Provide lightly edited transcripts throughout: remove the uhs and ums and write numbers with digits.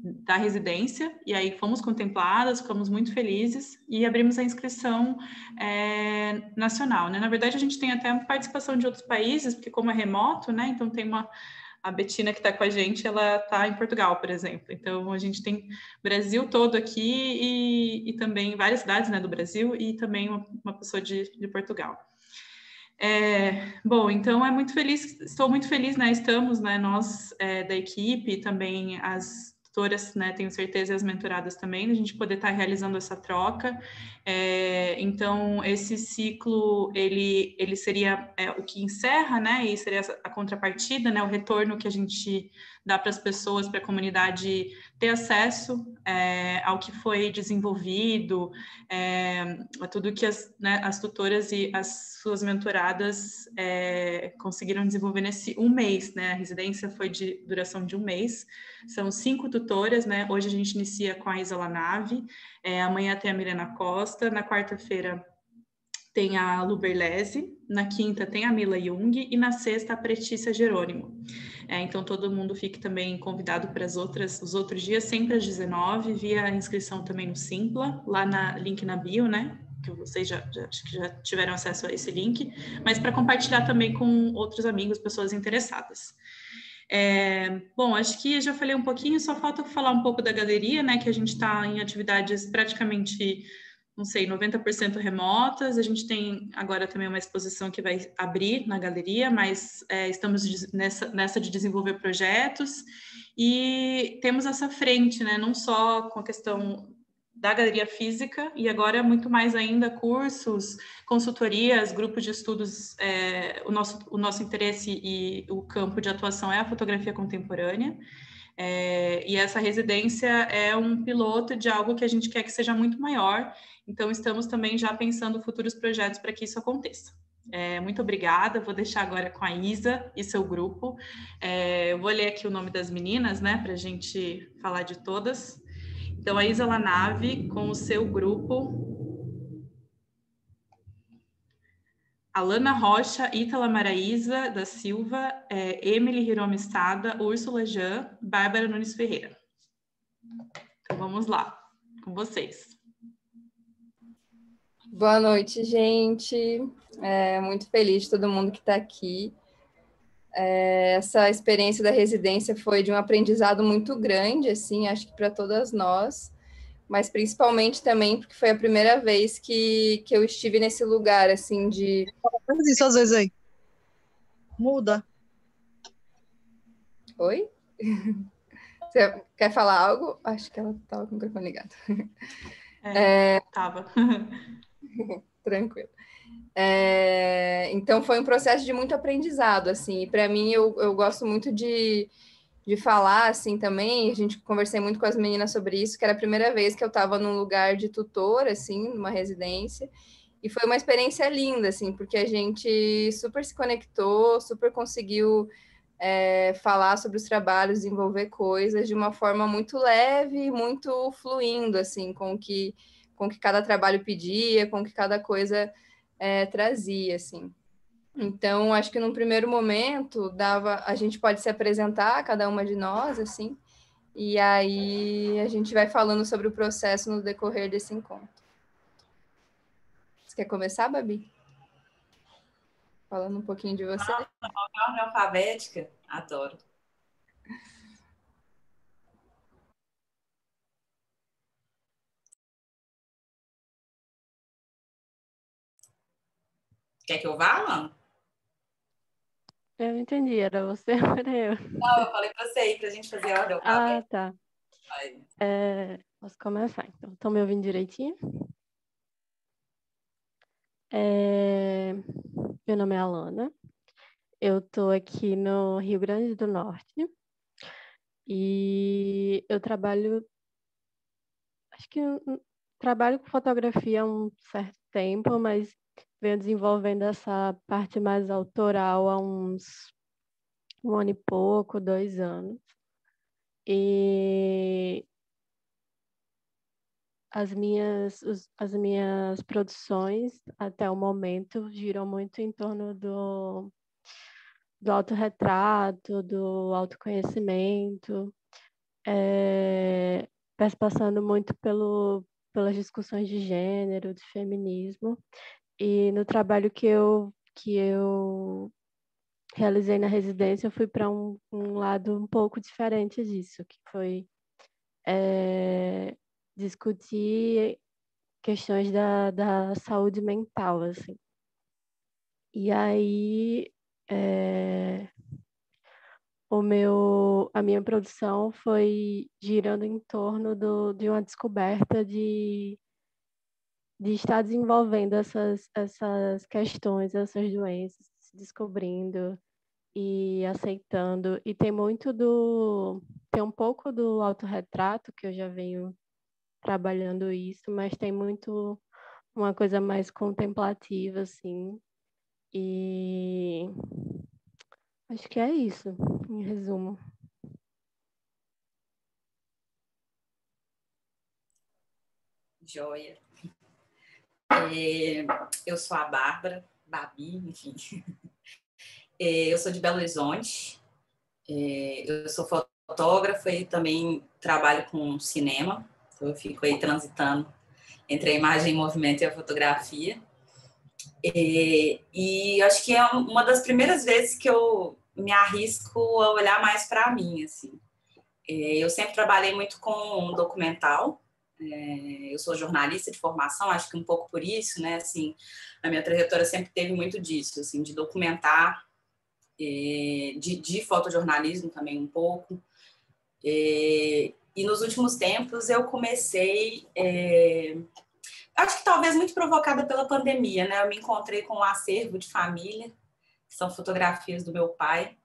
da residência, e aí fomos contempladas, ficamos muito felizes e abrimos a inscrição nacional, né? Na verdade, a gente tem até participação de outros países, porque como é remoto, né? Então tem a Betina que está com a gente, ela está em Portugal, por exemplo. Então a gente tem o Brasil todo aqui e também várias cidades, né, do Brasil e também uma pessoa de Portugal. Bom, então estou muito feliz, né? Estamos, né, nós da equipe, também as tutoras, né, tenho certeza, e as mentoradas também, a gente poder estar realizando essa troca. Então, esse ciclo, ele seria o que encerra, né, e seria a contrapartida, né, o retorno que a gente dá para as pessoas, para a comunidade ter acesso ao que foi desenvolvido, a tudo que as tutoras e as suas mentoradas conseguiram desenvolver nesse um mês, né? A residência foi de duração de um mês, são 5 tutoras, né? Hoje a gente inicia com a Isa Lanave, amanhã tem a Milena Costa, na quarta-feira tem a Lu Berlese, na quinta tem a Mila Jung e na sexta a Pretícia Jerônimo. Então todo mundo fique também convidado para os outros dias, sempre às 19, via inscrição também no Simpla, lá na link na bio, né? Que vocês acho que já tiveram acesso a esse link, mas para compartilhar também com outros amigos, pessoas interessadas. Bom, acho que já falei um pouquinho, só falta falar um pouco da galeria, né? Que a gente está em atividades praticamente, não sei, 90% remotas. A gente tem agora também uma exposição que vai abrir na galeria, mas estamos nessa de desenvolver projetos e temos essa frente, né? Não só com a questão da galeria física, e agora muito mais ainda cursos, consultorias, grupos de estudos. O nosso interesse e o campo de atuação é a fotografia contemporânea, e essa residência é um piloto de algo que a gente quer que seja muito maior, então estamos também já pensando futuros projetos para que isso aconteça. Muito obrigada, vou deixar agora com a Isa e seu grupo. Eu vou ler aqui o nome das meninas, né, para a gente falar de todas. Então, a Isa Lanave, com o seu grupo, Alana Rocha, Ítala Maraíza da Silva, Emily Hiromi Sada, Úrsula Jean, Bárbara Nunes Ferreira. Então, vamos lá, com vocês. Boa noite, gente. Muito feliz de todo mundo que está aqui. Essa experiência da residência foi de um aprendizado muito grande, assim, acho que para todas nós, mas principalmente também porque foi a primeira vez que eu estive nesse lugar, assim, de... Faz isso às vezes aí. Muda. Oi? Você quer falar algo? Acho que ela estava com o microfone ligado. Tava. Tranquilo. Então, foi um processo de muito aprendizado, assim, e para mim, eu gosto muito de falar, assim, também, a gente conversei muito com as meninas sobre isso, que era a primeira vez que eu estava num lugar de tutor, assim, numa residência, e foi uma experiência linda, assim, porque a gente super se conectou, super conseguiu falar sobre os trabalhos, desenvolver coisas de uma forma muito leve, muito fluindo, assim, com o que cada trabalho pedia, com o que cada coisa trazia, assim. Então, acho que num primeiro momento a gente pode se apresentar, cada uma de nós, assim, e aí a gente vai falando sobre o processo no decorrer desse encontro. Você quer começar, Babi? Falando um pouquinho de você. Ordem alfabética, adoro. Quer que eu vá, Alan? Eu não entendi, era você ou era eu? Não, eu falei para você ir, para a gente fazer a ordem alfabética. Tá. Posso começar, então. Estão me ouvindo direitinho? Meu nome é Alana. Eu estou aqui no Rio Grande do Norte. E eu trabalho com fotografia há um certo tempo, mas venho desenvolvendo essa parte mais autoral há uns 1 ano e pouco, 2 anos. E as minhas produções, até o momento, giram muito em torno do autorretrato, do autoconhecimento. passando muito pelas discussões de gênero, de feminismo, e no trabalho que eu realizei na residência, eu fui para um lado um pouco diferente disso, que foi discutir questões da saúde mental, assim. E aí, a minha produção foi girando em torno de uma descoberta de estar desenvolvendo essas questões, essas doenças, se descobrindo e aceitando. E tem um pouco do autorretrato, que eu já venho trabalhando isso, mas tem muito uma coisa mais contemplativa, assim. E acho que é isso, em resumo. Joia. Eu sou a Bárbara, Babi, enfim. Eu sou de Belo Horizonte. Eu sou fotógrafa e também trabalho com cinema. Então eu fico aí transitando entre a imagem em movimento e a fotografia. E acho que é uma das primeiras vezes que eu me arrisco a olhar mais para mim, assim. Eu sempre trabalhei muito com documental. Eu sou jornalista de formação, acho que um pouco por isso, né? Assim, a minha trajetória sempre teve muito disso, assim, de documentar, de fotojornalismo também um pouco. E nos últimos tempos eu comecei, acho que talvez muito provocada pela pandemia, né? Eu me encontrei com um acervo de família, que são fotografias do meu pai.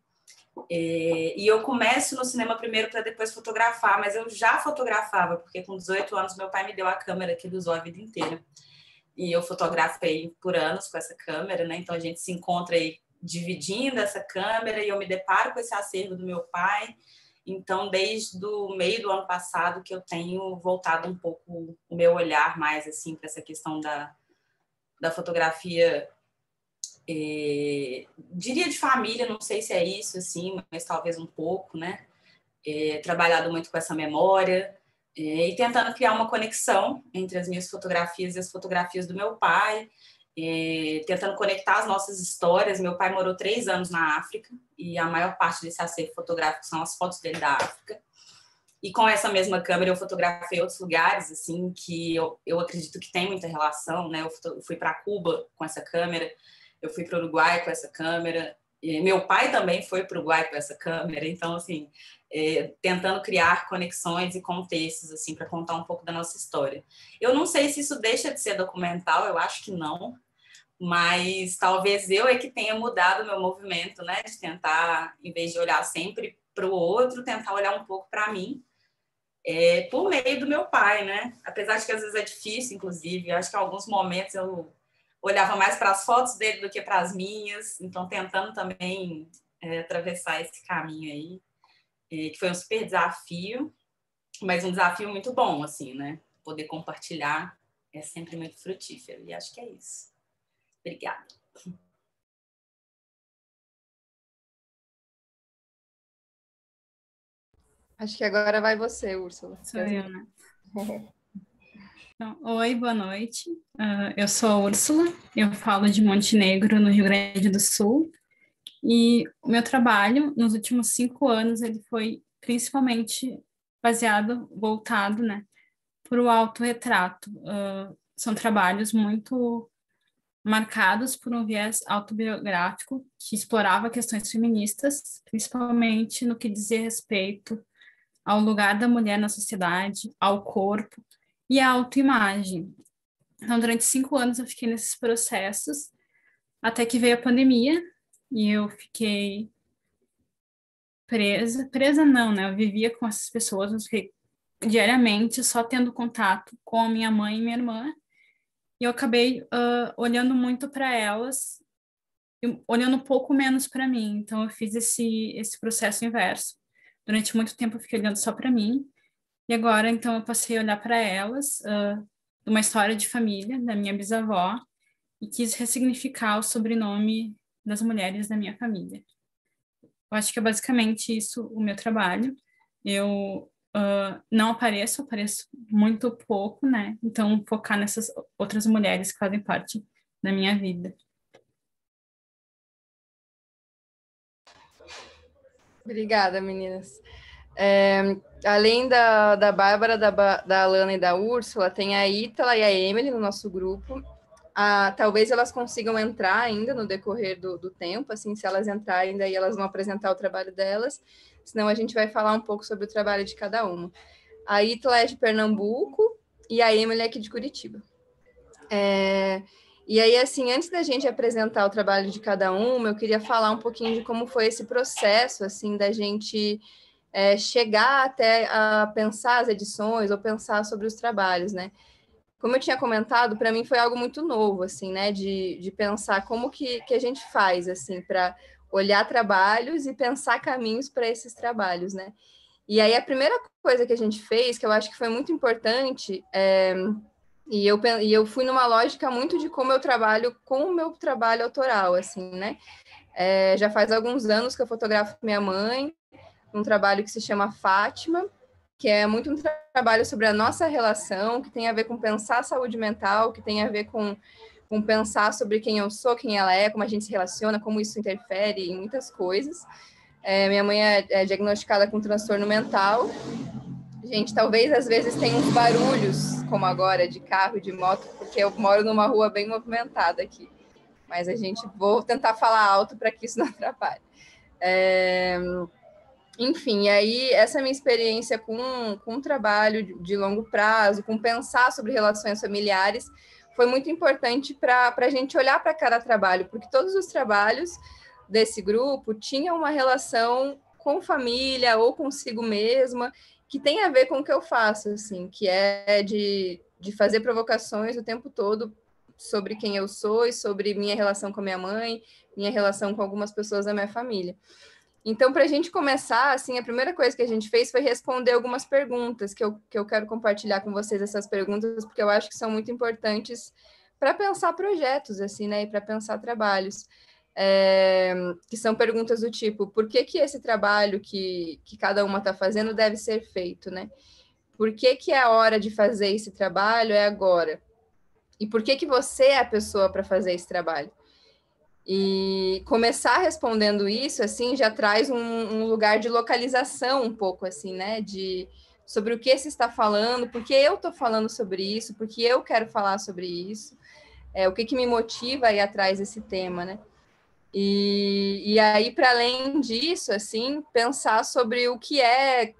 E eu começo no cinema primeiro para depois fotografar, mas eu já fotografava, porque com 18 anos meu pai me deu a câmera que ele usou a vida inteira. E eu fotografei por anos com essa câmera, né? Então a gente se encontra aí dividindo essa câmera e eu me deparo com esse acervo do meu pai. Então, desde o meio do ano passado que eu tenho voltado um pouco o meu olhar mais assim para essa questão da fotografia, diria de família, não sei se é isso, assim, mas talvez um pouco, né? Trabalhado muito com essa memória e tentando criar uma conexão entre as minhas fotografias e as fotografias do meu pai, tentando conectar as nossas histórias. Meu pai morou 3 anos na África e a maior parte desse acervo fotográfico são as fotos dele da África. E com essa mesma câmera eu fotografei outros lugares, assim, que eu acredito que tem muita relação, né? Eu fui para Cuba com essa câmera, eu fui para o Uruguai com essa câmera, e meu pai também foi para o Uruguai com essa câmera. Então, assim, tentando criar conexões e contextos, assim, para contar um pouco da nossa história. Eu não sei se isso deixa de ser documental, eu acho que não, mas talvez eu é que tenha mudado o meu movimento, né? De tentar, em vez de olhar sempre para o outro, tentar olhar um pouco para mim, por meio do meu pai, né? Apesar de que às vezes é difícil, inclusive. Eu acho que em alguns momentos eu olhava mais para as fotos dele do que para as minhas. Então, tentando também atravessar esse caminho aí, que foi um super desafio, mas um desafio muito bom, assim, né? Poder compartilhar é sempre muito frutífero. E acho que é isso. Obrigada. Acho que agora vai você, Úrsula. Sou eu, né? Então, oi, boa noite. Eu sou a Úrsula, eu falo de Montenegro, no Rio Grande do Sul. E o meu trabalho, nos últimos 5 anos, ele foi principalmente voltado, né, para o autorretrato. São trabalhos muito marcados por um viés autobiográfico que explorava questões feministas, principalmente no que dizia respeito ao lugar da mulher na sociedade, ao corpo e à autoimagem. Então, durante 5 anos eu fiquei nesses processos, até que veio a pandemia e eu fiquei presa não, né? Eu vivia com essas pessoas, eu fiquei diariamente só tendo contato com a minha mãe e minha irmã, e eu acabei olhando muito para elas, e olhando um pouco menos para mim. Então, eu fiz esse processo inverso. Durante muito tempo eu fiquei olhando só para mim, e agora, então, eu passei a olhar para elas, uma história de família da minha bisavó, e quis ressignificar o sobrenome das mulheres da minha família. Eu acho que é basicamente isso o meu trabalho. Eu não apareço muito pouco, né? Então, focar nessas outras mulheres que fazem parte da minha vida. Obrigada, meninas. Além da Bárbara, da Alana e da Úrsula, tem a Ítala e a Emily no nosso grupo. Talvez elas consigam entrar ainda no decorrer do tempo, assim, se elas entrarem, daí elas vão apresentar o trabalho delas, senão a gente vai falar um pouco sobre o trabalho de cada uma. A Ítala é de Pernambuco e a Emily é aqui de Curitiba. E aí, assim, antes da gente apresentar o trabalho de cada uma, eu queria falar um pouquinho de como foi esse processo, assim, da gente chegar até a pensar as edições ou pensar sobre os trabalhos, né? Como eu tinha comentado, para mim foi algo muito novo, assim, né? De pensar como que a gente faz, assim, para olhar trabalhos e pensar caminhos para esses trabalhos, né? E aí a primeira coisa que a gente fez, que eu acho que foi muito importante, e eu fui numa lógica muito de como eu trabalho com o meu trabalho autoral, assim, né? Já faz alguns anos que eu fotografo minha mãe, um trabalho que se chama Fátima, que é muito um trabalho sobre a nossa relação, que tem a ver com pensar saúde mental, que tem a ver com pensar sobre quem eu sou, quem ela é, como a gente se relaciona, como isso interfere em muitas coisas. Minha mãe é diagnosticada com transtorno mental. Gente, talvez às vezes tenha uns barulhos, como agora, de carro e de moto, porque eu moro numa rua bem movimentada aqui. Mas vou tentar falar alto para que isso não atrapalhe. Enfim, aí essa minha experiência com um trabalho de longo prazo, com pensar sobre relações familiares, foi muito importante para a gente olhar para cada trabalho, porque todos os trabalhos desse grupo tinham uma relação com família ou consigo mesma, que tem a ver com o que eu faço, assim, que é de fazer provocações o tempo todo sobre quem eu sou e sobre minha relação com a minha mãe, minha relação com algumas pessoas da minha família. Então, para a gente começar, assim, a primeira coisa que a gente fez foi responder algumas perguntas, que eu quero compartilhar com vocês essas perguntas, porque eu acho que são muito importantes para pensar projetos, assim, né, e para pensar trabalhos. Que são perguntas do tipo, por que esse trabalho que cada uma está fazendo deve ser feito, né? Por que a hora de fazer esse trabalho é agora? E por que você é a pessoa para fazer esse trabalho? E começar respondendo isso, assim, já traz um lugar de localização um pouco, assim, né? Sobre o que se está falando, por que eu estou falando sobre isso, por que eu quero falar sobre isso, o que me motiva a ir atrás desse tema, né? E aí, para além disso, assim, pensar sobre o que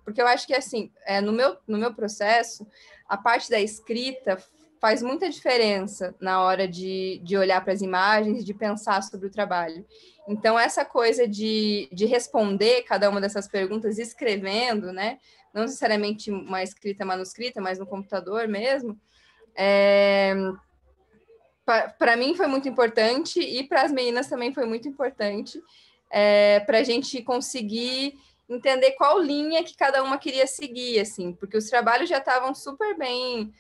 porque eu acho que, assim, no meu processo, a parte da escrita faz muita diferença na hora de olhar para as imagens, de pensar sobre o trabalho. Então, essa coisa de responder cada uma dessas perguntas escrevendo, né? Não necessariamente uma escrita manuscrita, mas no computador mesmo, para mim foi muito importante e para as meninas também foi muito importante para a gente conseguir entender qual linha que cada uma queria seguir, assim, porque os trabalhos já estavam super bem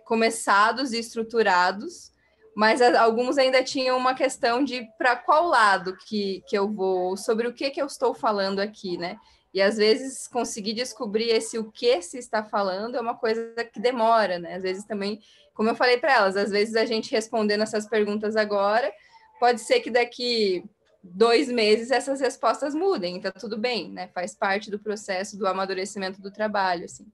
começados e estruturados, mas alguns ainda tinham uma questão de para qual lado que eu vou, sobre o que eu estou falando aqui, né? E às vezes conseguir descobrir o que se está falando é uma coisa que demora, né? Às vezes também, como eu falei para elas, às vezes a gente respondendo essas perguntas agora, pode ser que daqui 2 meses essas respostas mudem, tá tudo bem, né? Faz parte do processo do amadurecimento do trabalho, assim.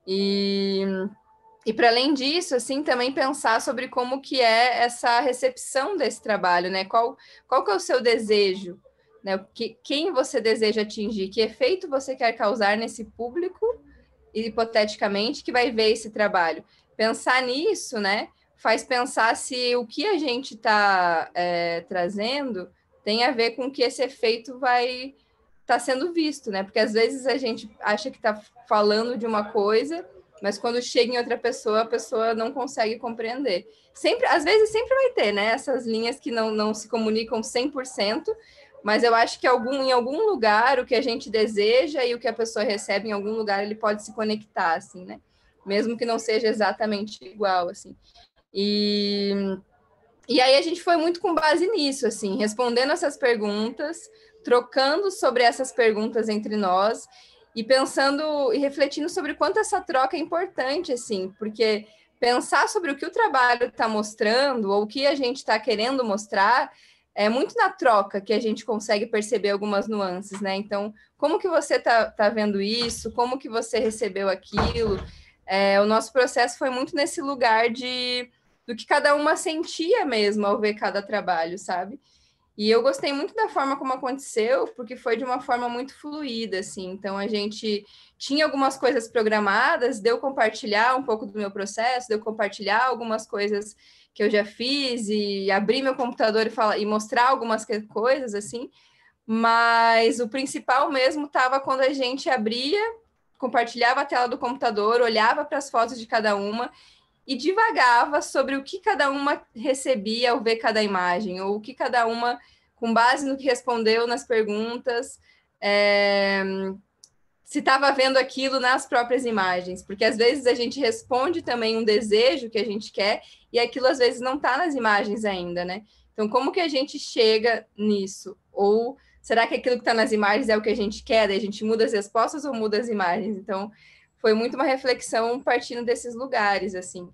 E para além disso, assim, também pensar sobre como que é essa recepção desse trabalho, né? Qual que é o seu desejo, né? Quem você deseja atingir, que efeito você quer causar nesse público, hipoteticamente, que vai ver esse trabalho. Pensar nisso, né? Faz pensar se o que a gente está trazendo tem a ver com que esse efeito vai estar sendo visto, né? Porque às vezes a gente acha que está falando de uma coisa, mas quando chega em outra pessoa, a pessoa não consegue compreender. Às vezes sempre vai ter, né? Essas linhas que não se comunicam 100%, mas eu acho que em algum lugar o que a gente deseja e o que a pessoa recebe em algum lugar, ele pode se conectar, assim, né? Mesmo que não seja exatamente igual, assim. E aí a gente foi muito com base nisso, assim, respondendo essas perguntas, trocando sobre essas perguntas entre nós e pensando e refletindo sobre quanto essa troca é importante, assim, porque pensar sobre o que o trabalho está mostrando ou o que a gente está querendo mostrar é muito na troca que a gente consegue perceber algumas nuances, né? Então, como que você tá vendo isso? Como que você recebeu aquilo? O nosso processo foi muito nesse lugar do que cada uma sentia mesmo ao ver cada trabalho, sabe? E eu gostei muito da forma como aconteceu, porque foi de uma forma muito fluida, assim. Então, a gente tinha algumas coisas programadas, deu compartilhar um pouco do meu processo, deu compartilhar algumas coisas que eu já fiz e abrir meu computador e mostrar algumas coisas, assim. Mas o principal mesmo estava quando a gente abria, compartilhava a tela do computador, olhava para as fotos de cada uma e divagava sobre o que cada uma recebia ao ver cada imagem, ou o que cada uma, com base no que respondeu nas perguntas, se estava vendo aquilo nas próprias imagens, porque às vezes a gente responde também um desejo que a gente quer, e aquilo às vezes não está nas imagens ainda, né? Então, como que a gente chega nisso? Ou será que aquilo que está nas imagens é o que a gente quer? Daí a gente muda as respostas ou muda as imagens? Então, foi muito uma reflexão partindo desses lugares, assim.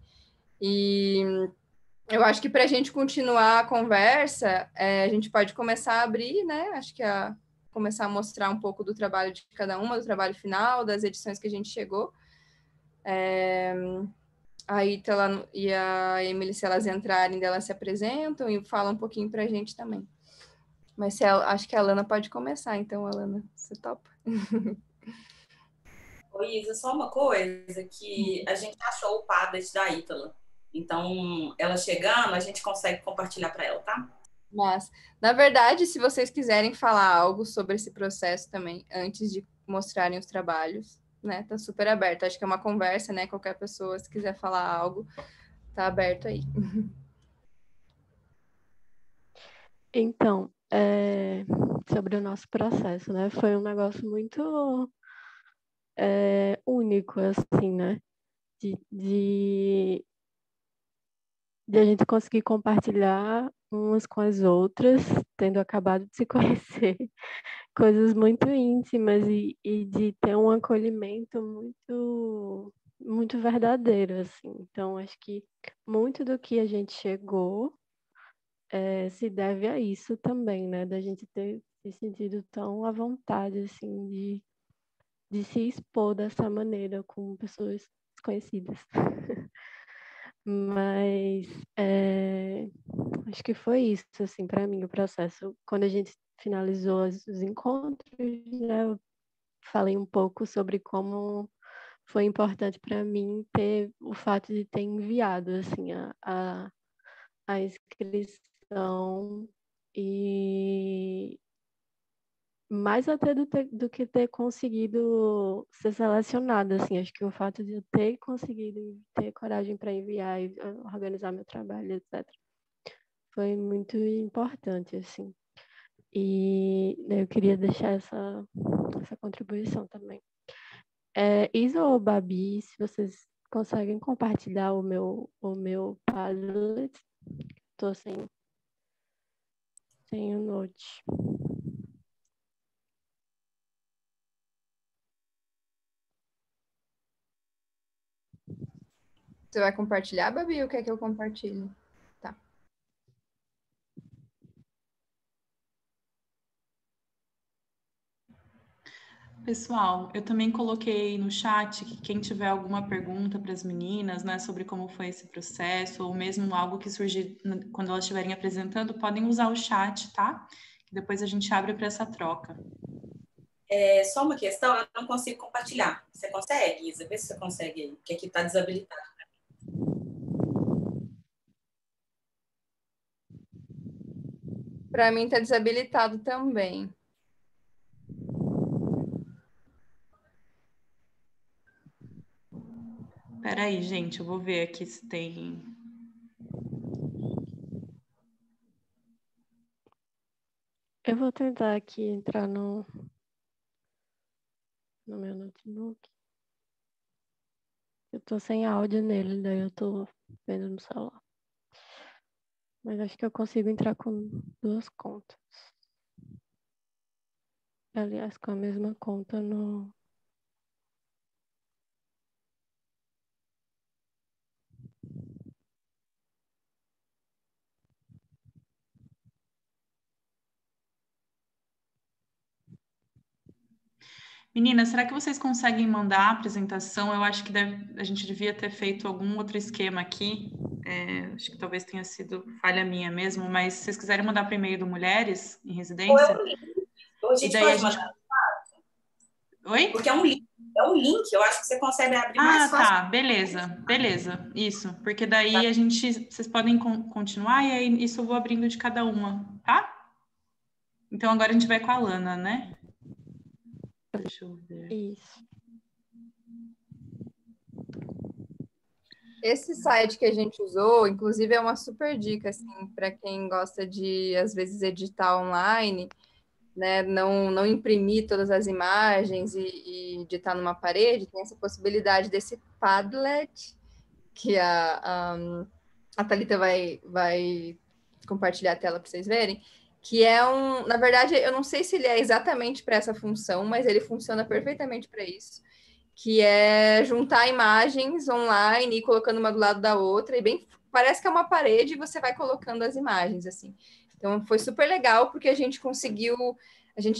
E eu acho que para a gente continuar a conversa, a gente pode começar a abrir, né? Acho que começar a mostrar um pouco do trabalho de cada uma, do trabalho final, das edições que a gente chegou. A Ítala e a Emily, se elas entrarem, elas se apresentam e falam um pouquinho para a gente também. Mas acho que a Alana pode começar, então, Alana, você topa? Oi, Isa, só uma coisa que a gente achou o Padlet da Ítala. Então, ela chegando, a gente consegue compartilhar para ela, tá? Mas, na verdade, se vocês quiserem falar algo sobre esse processo também, antes de mostrarem os trabalhos, né, tá super aberto. Acho que é uma conversa, né? Qualquer pessoa, se quiser falar algo, tá aberto aí. Então, sobre o nosso processo, né? Foi um negócio muito único, assim, né? De a gente conseguir compartilhar umas com as outras, tendo acabado de se conhecer, coisas muito íntimas e de ter um acolhimento muito verdadeiro, assim. Então, acho que muito do que a gente chegou se deve a isso também, né? Da gente ter se sentido tão à vontade, assim, de se expor dessa maneira com pessoas desconhecidas. Mas acho que foi isso, assim, para mim, o processo. Quando a gente finalizou os encontros, né, eu falei um pouco sobre como foi importante para mim ter o fato de ter enviado, assim, a inscrição e mais até do que ter conseguido ser selecionada, assim, acho que o fato de eu ter conseguido ter coragem para enviar e organizar meu trabalho, etc., foi muito importante, assim. E eu queria deixar essa contribuição também. Isa ou Babi, se vocês conseguem compartilhar o meu Padlet, estou sem o Note. Você vai compartilhar, Babi, ou quer que eu compartilhe? Tá. Pessoal, eu também coloquei no chat que quem tiver alguma pergunta para as meninas, né, sobre como foi esse processo, ou mesmo algo que surgir quando elas estiverem apresentando, podem usar o chat, tá? Depois a gente abre para essa troca. Só uma questão, eu não consigo compartilhar. Você consegue, Isa? Vê se você consegue aí, porque aqui está desabilitado. Para mim tá desabilitado também. Espera aí, gente, eu vou ver aqui se tem... Eu vou tentar aqui entrar no meu notebook. Eu tô sem áudio nele, daí eu tô vendo no celular. Mas acho que eu consigo entrar com 2 contas. Aliás, com a mesma conta no Meninas, será que vocês conseguem mandar a apresentação? Eu acho que a gente devia ter feito algum outro esquema aqui. Acho que talvez tenha sido falha minha mesmo, mas se vocês quiserem mandar para o e-mail do Mulheres em Ou Residência. é um link. Ou a E gente daí pode a gente. mandar. Oi? Porque é um link. É um link. Eu acho que você consegue abrir mais fácil. Tá, beleza, isso. Porque daí vocês podem continuar e aí isso eu vou abrindo de cada uma, tá? Então agora a gente vai com a Alana, né? Deixa eu ver. Isso. Esse site que a gente usou, inclusive, é uma super dica, assim, para quem gosta de, às vezes, editar online, né? Não imprimir todas as imagens e editar numa parede, tem essa possibilidade desse Padlet, que a Thalita vai compartilhar a tela para vocês verem, que é na verdade, eu não sei se ele é exatamente para essa função, mas ele funciona perfeitamente para isso, que é juntar imagens online e colocando uma do lado da outra, e bem, parece que é uma parede e você vai colocando as imagens, assim. Então, foi super legal, porque a gente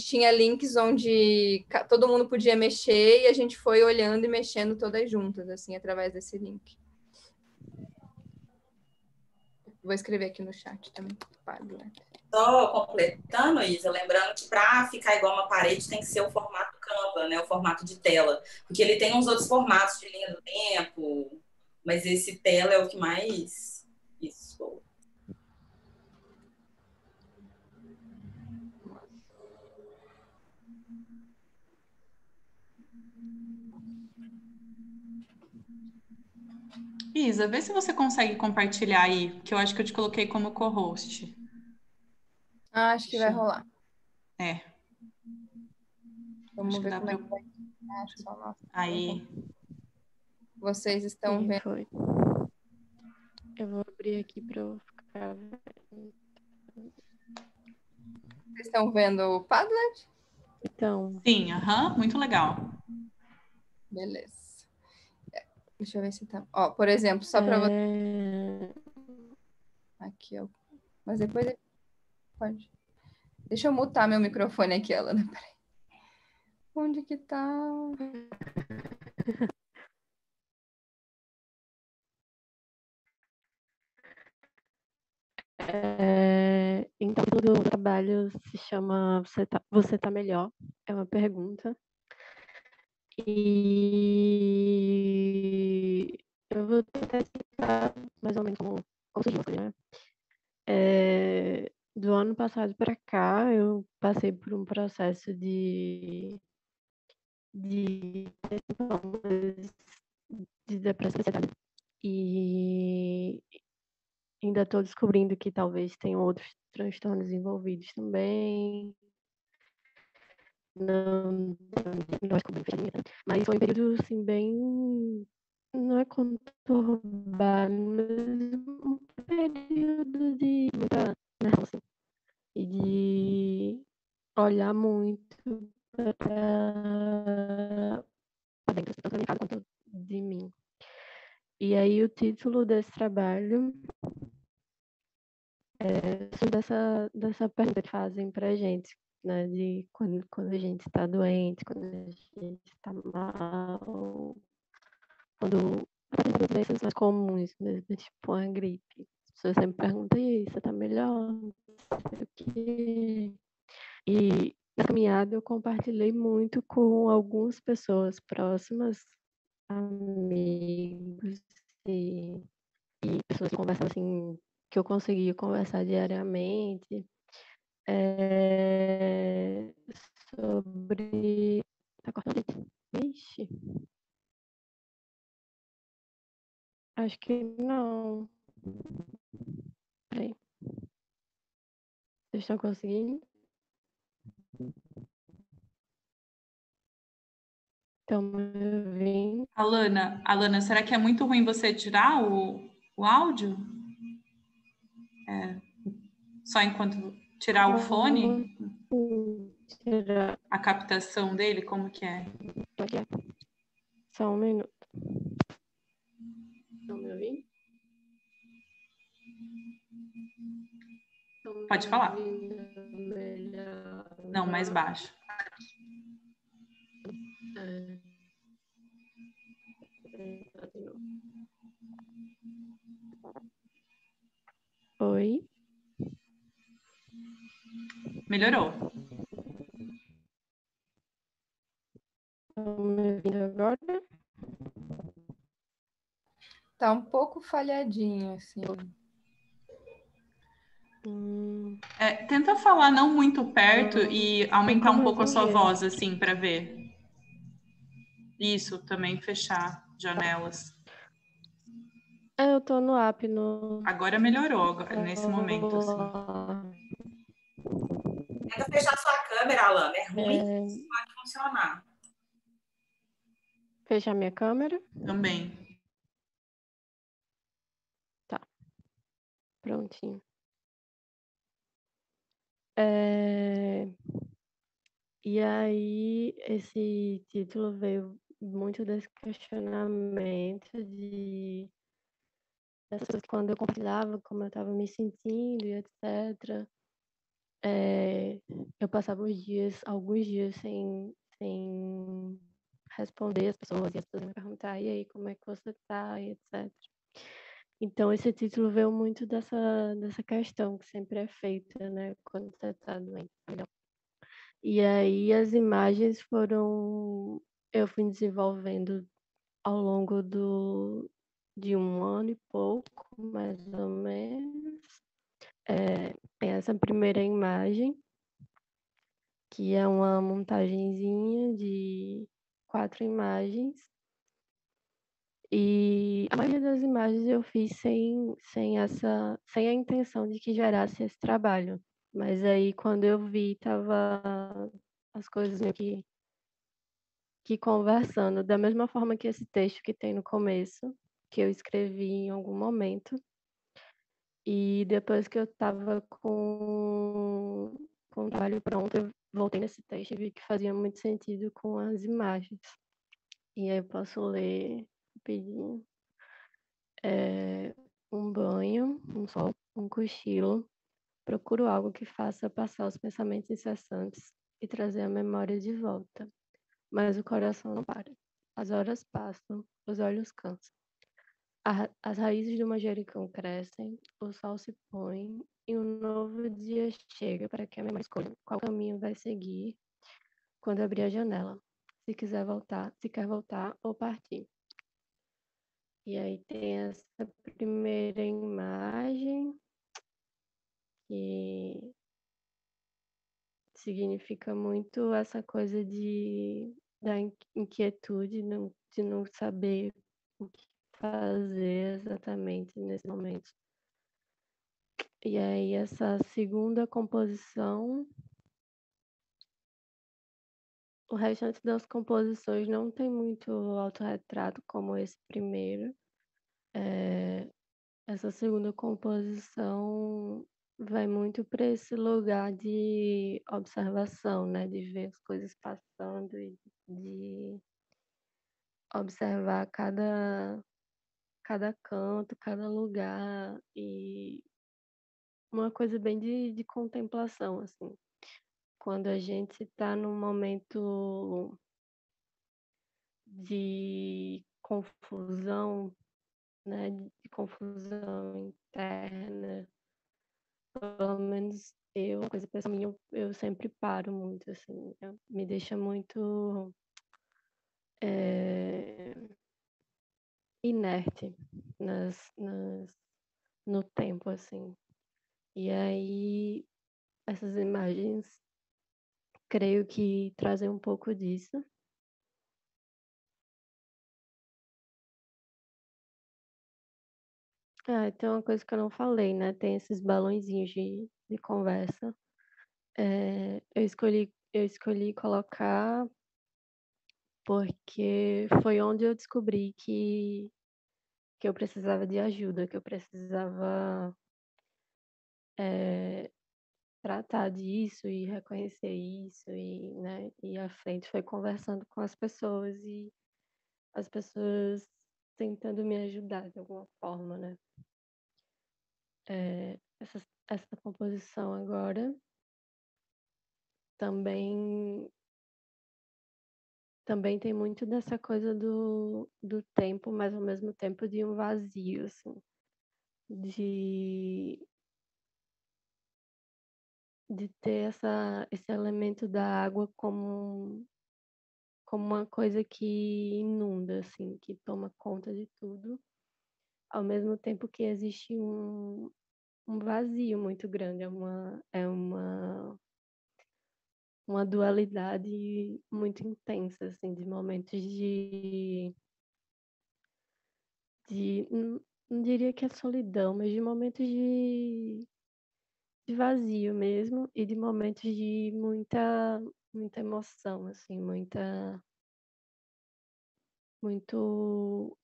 tinha links onde todo mundo podia mexer, e a gente foi olhando e mexendo todas juntas, assim, através desse link. Vou escrever aqui no chat também. Só completando, Isa, lembrando que para ficar igual uma parede tem que ser o formato Canva, né? O formato de tela. Porque ele tem uns outros formatos de linha do tempo, mas esse tela é o que mais. Isso. Isa, vê se você consegue compartilhar aí, que eu acho que eu te coloquei como co-host. Acho que vai rolar. Vamos Acho que ver dá como é pra que vai. Acho que só nossa. Aí. Vocês estão vendo. Foi. Eu vou abrir aqui para eu ficar vendo. Vocês estão vendo o Padlet? Então. Sim, muito legal. Beleza. Deixa eu ver se tá. Ó, por exemplo, só para você. Aqui, ó. Mas depois pode. Deixa eu mutar meu microfone aqui, Alana. Peraí. Onde que tá? Então, o título do trabalho se chama Você tá Melhor? É uma pergunta. E eu vou tentar explicar mais ou menos como surgiu a coisa, né? Do ano passado para cá, eu passei por um processo de depressão e ainda estou descobrindo que talvez tenham outros transtornos envolvidos também. Não descobri, mas foi um período assim bem, não é conturbado, mas um período de muita nervosa, assim, e de olhar muito para dentro, tanto da minha casa quanto de mim. E aí o título desse trabalho sobre dessa pergunta que fazem para a gente, né, de quando a gente está doente, quando a gente está mal, quando as doenças mais comuns mesmo, tipo a gripe. As pessoas sempre perguntam, e aí, você está melhor? Não sei o quê. E na caminhada eu compartilhei muito com algumas pessoas próximas, amigos e pessoas que conversam assim, que eu conseguia conversar diariamente, sobre. Tá cortando? Ixi. Acho que não. Peraí. Vocês estão conseguindo? Estão me ouvindo? Alana, será que é muito ruim você tirar o áudio? Só enquanto tirar o fone? Tirar. A captação dele, como que é? Só um minuto. Estão me ouvindo? Pode falar. Não, mais baixo. É... Oi? Melhorou. Estão me ouvindo agora? Tá um pouco falhadinho, assim. Tenta falar não muito perto e aumentar um Como pouco a sua resolver? voz, assim, para ver. Isso, também fechar janelas. Eu tô no app, no... Agora melhorou, nesse momento, assim. Tenta fechar sua câmera, Alana. É ruim, É, pode funcionar. Fechar minha câmera? Também. Tá, prontinho. É, E aí, esse título veio muito desse questionamento dessas quando eu compartilhava como eu estava me sentindo e etc. Eu passava alguns dias sem responder as pessoas, e as pessoas me perguntar, e aí, como é que você tá, e etc. Então, esse título veio muito dessa questão que sempre é feita, né, quando você está doente. E aí, as imagens eu fui desenvolvendo ao longo de um ano e pouco, mais ou menos. Tem essa primeira imagem, que é uma montagenzinha de 4 imagens. E a maioria das imagens eu fiz sem a intenção de que gerasse esse trabalho. Mas aí, quando eu vi, tava as coisas meio que conversando, da mesma forma que esse texto que tem no começo, que eu escrevi em algum momento. E depois que eu estava com o trabalho pronto, eu voltei nesse texto e vi que fazia muito sentido com as imagens. E aí eu posso ler rapidinho. Um banho, um sol, um cochilo. Procuro algo que faça passar os pensamentos incessantes e trazer a memória de volta. Mas o coração não para. As horas passam, os olhos cansam. As raízes do manjericão crescem, o sol se põe e um novo dia chega para que a memória escolha qual caminho vai seguir quando abrir a janela. Se quiser voltar, se quer voltar ou partir. E aí tem essa primeira imagem que significa muito essa coisa da inquietude, de não saber o que fazer exatamente nesse momento. E aí essa segunda composição, o restante das composições não tem muito autorretrato como esse primeiro. Essa segunda composição vai muito para esse lugar de observação, né? De ver as coisas passando e de observar cada canto, cada lugar e uma coisa bem de contemplação, assim. Quando a gente está num momento de confusão, né? De confusão interna, pelo menos uma coisa pessoal minha, eu sempre paro muito, assim, me deixa muito é, inerte no tempo, assim. E aí, essas imagens, creio que trazem um pouco disso. Tem uma coisa que eu não falei, né? Tem esses balõezinhos de conversa. Eu escolhi colocar porque foi onde eu descobri que eu precisava de ajuda, que eu precisava tratar disso e reconhecer isso e, né, ir à frente. Foi conversando com as pessoas e as pessoas tentando me ajudar de alguma forma, né? Essa composição agora também também tem muito dessa coisa do tempo, mas ao mesmo tempo de um vazio, assim, de, de ter esse elemento da água como uma coisa que inunda, assim, que toma conta de tudo, ao mesmo tempo que existe um vazio muito grande, uma dualidade muito intensa, assim, de momentos não diria que é solidão, mas de momentos de vazio mesmo, e de momentos de muita emoção, assim, muito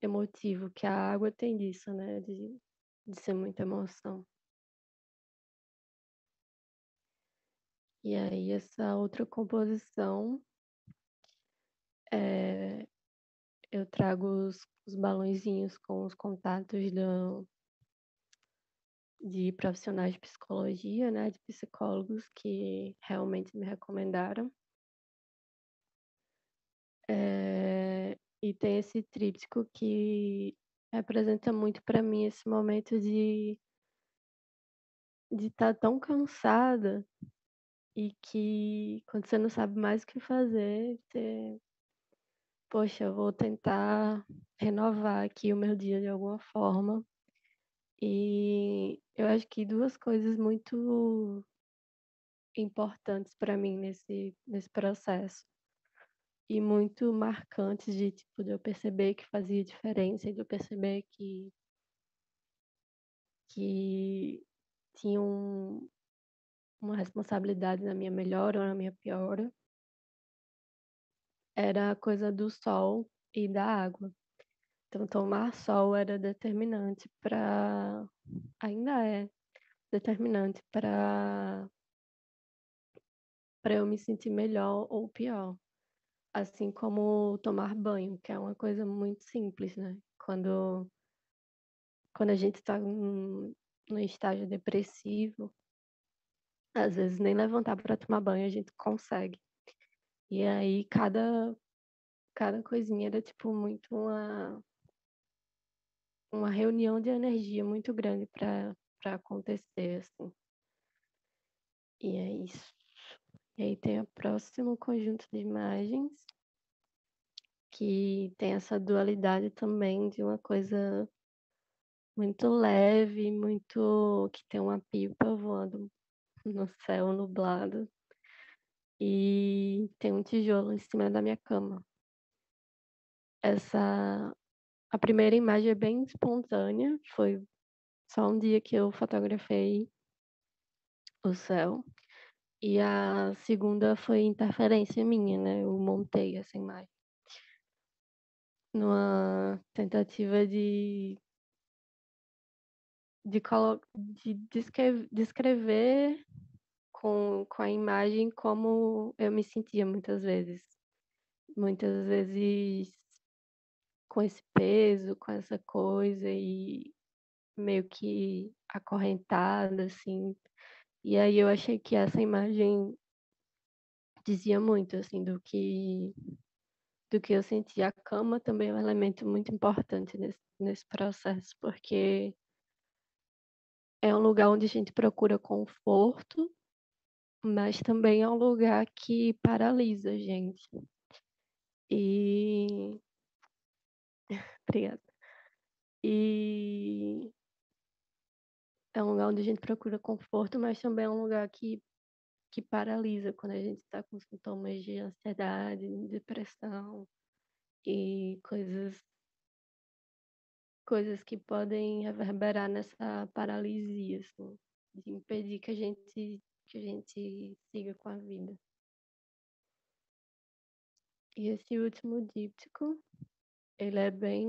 emotivo, que a água tem disso, né, de ser muita emoção. E aí essa outra composição, eu trago os balõezinhos com os contatos de profissionais de psicologia, né, de psicólogos que realmente me recomendaram. E tem esse tríptico que representa muito para mim esse momento de estar tão cansada e que quando você não sabe mais o que fazer, poxa, eu vou tentar renovar aqui o meu dia de alguma forma. E eu acho que duas coisas muito importantes para mim nesse processo e muito marcantes de eu perceber que fazia diferença e de eu perceber que tinha uma responsabilidade na minha melhora ou na minha piora, era a coisa do sol e da água. Então, tomar sol era determinante ainda é determinante para eu me sentir melhor ou pior. Assim como tomar banho, que é uma coisa muito simples, né? Quando a gente está no estágio depressivo, às vezes nem levantar para tomar banho a gente consegue. E aí cada coisinha era tipo muito uma reunião de energia muito grande para acontecer, assim. E é isso. E aí tem o próximo conjunto de imagens que tem essa dualidade também de uma coisa muito leve, muito que tem uma pipa voando no céu nublado e tem um tijolo em cima da minha cama. A primeira imagem é bem espontânea, foi só um dia que eu fotografei o céu. E a segunda foi interferência minha, né? Eu montei essa imagem. Numa tentativa de descrever com a imagem como eu me sentia muitas vezes. Muitas vezes com esse peso, com essa coisa e meio que acorrentada, assim. E aí eu achei que essa imagem dizia muito, assim, do que eu senti. A cama também é um elemento muito importante nesse processo, porque é um lugar onde a gente procura conforto, mas também é um lugar que paralisa a gente. E. Obrigada. E é um lugar onde a gente procura conforto, mas também é um lugar que paralisa quando a gente está com sintomas de ansiedade, depressão e coisas que podem reverberar nessa paralisia, assim, de impedir que a gente siga com a vida. E esse último díptico, ele é bem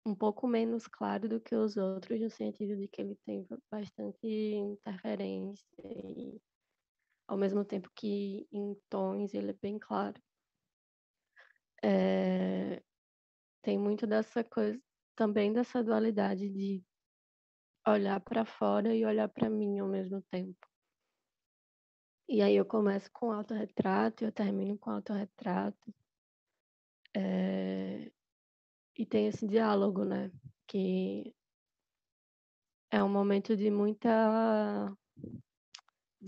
um pouco menos claro do que os outros, no sentido de que ele tem bastante interferência e ao mesmo tempo que em tons ele é bem claro. Tem muito dessa coisa, também dessa dualidade de olhar para fora e olhar para mim ao mesmo tempo. E aí eu começo com autorretrato e eu termino com autorretrato. E tem esse diálogo, né? Que é um momento de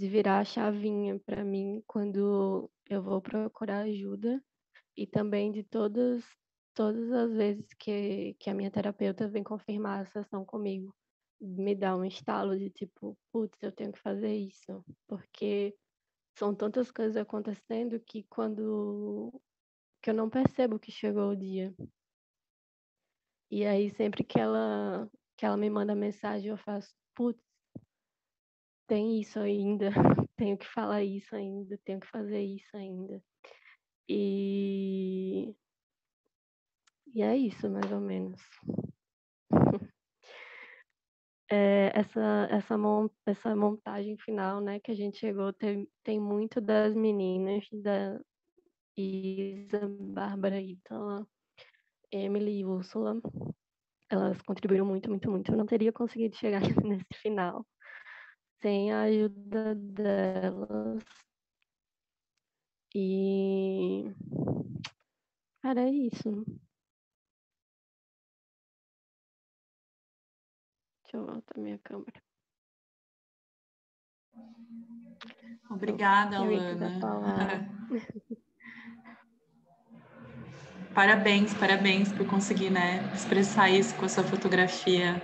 virar a chavinha para mim quando eu vou procurar ajuda, e também de todas as vezes que a minha terapeuta vem confirmar a sessão comigo. Me dá um estalo de tipo, putz, eu tenho que fazer isso, porque são tantas coisas acontecendo que eu não percebo que chegou o dia. E aí sempre que ela me manda mensagem, eu faço, putz, tem isso ainda, tenho que falar isso ainda, tenho que fazer isso ainda. E é isso, mais ou menos. Essa montagem final, né, que a gente chegou, tem muito das meninas, da Isa, Bárbara, Ítala, Emily e Úrsula. Elas contribuíram muito, muito, muito. Eu não teria conseguido chegar nesse final sem a ajuda delas. E, cara, é isso. Deixa eu voltar minha câmera. Obrigada, Se alguém quiser Alana. falar. Parabéns por conseguir, né, expressar isso com a sua fotografia.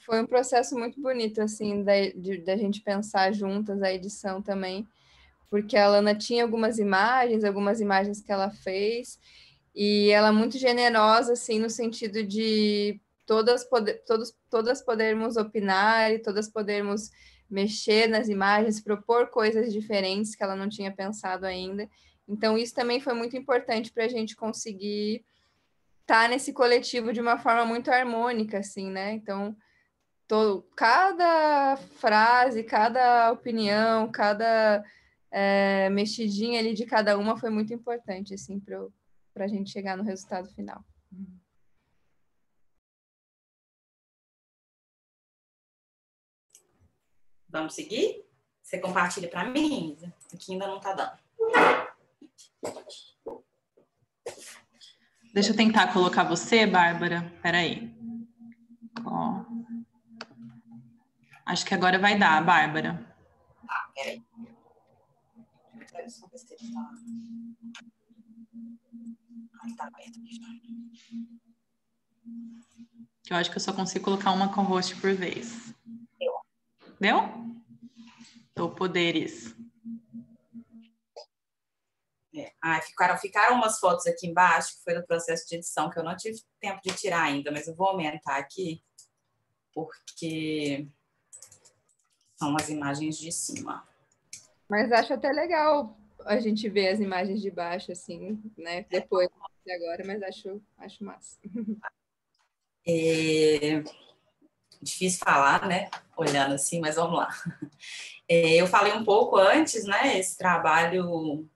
Foi um processo muito bonito, assim, da gente pensar juntas a edição também, porque a Alana tinha algumas imagens que ela fez, e ela é muito generosa, assim, no sentido de todas podermos opinar e todas podermos mexer nas imagens, propor coisas diferentes que ela não tinha pensado ainda. Então, isso também foi muito importante para a gente conseguir estar nesse coletivo de uma forma muito harmônica, assim, né? Então, cada frase, cada opinião, cada mexidinha ali de cada uma foi muito importante, assim, para a gente chegar no resultado final. Vamos seguir? Você compartilha para mim, Isa? Aqui ainda não está dando. Deixa eu tentar colocar você, Bárbara. Peraí. Ó. Acho que agora vai dar, Bárbara. Tá, peraí. Só ver se ele tá... ele tá aberto aqui já. Eu acho que eu só consigo colocar uma co-host por vez. Deu? Dou poderes. Ficaram umas fotos aqui embaixo, que foi do processo de edição, que eu não tive tempo de tirar ainda, mas eu vou aumentar aqui, porque são as imagens de cima. Mas acho até legal a gente ver as imagens de baixo, assim, né? Depois de agora, mas acho massa. Difícil falar, né? Olhando assim, mas vamos lá. Eu falei um pouco antes, né? Esse trabalho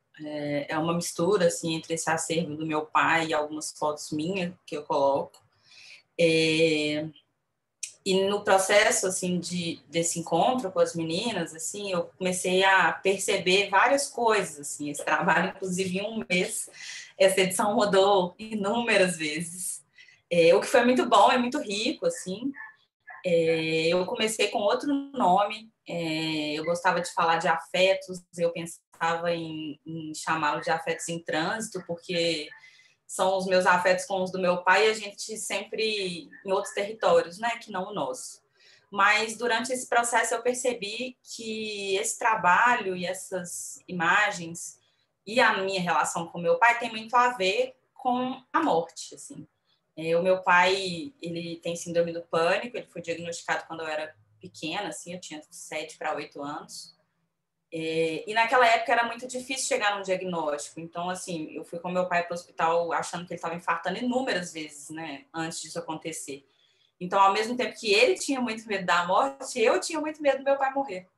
é uma mistura, assim, entre esse acervo do meu pai e algumas fotos minhas que eu coloco. E no processo, assim, desse encontro com as meninas, assim, eu comecei a perceber várias coisas, assim. Esse trabalho, inclusive, em um mês, essa edição rodou inúmeras vezes. O que foi muito bom, é muito rico, assim. Eu comecei com outro nome, eu gostava de falar de afetos, eu pensava em chamá-lo de afetos em trânsito, porque são os meus afetos com os do meu pai e a gente sempre em outros territórios, né, que não o nosso. Mas durante esse processo eu percebi que esse trabalho e essas imagens e a minha relação com meu pai tem muito a ver com a morte, assim. O meu pai, ele tem síndrome do pânico, ele foi diagnosticado quando eu era pequena, assim, eu tinha 7 para 8 anos. E naquela época era muito difícil chegar num diagnóstico. Então, assim, eu fui com meu pai para o hospital achando que ele estava infartando inúmeras vezes, né, antes disso acontecer. Então, ao mesmo tempo que ele tinha muito medo da morte, eu tinha muito medo do meu pai morrer.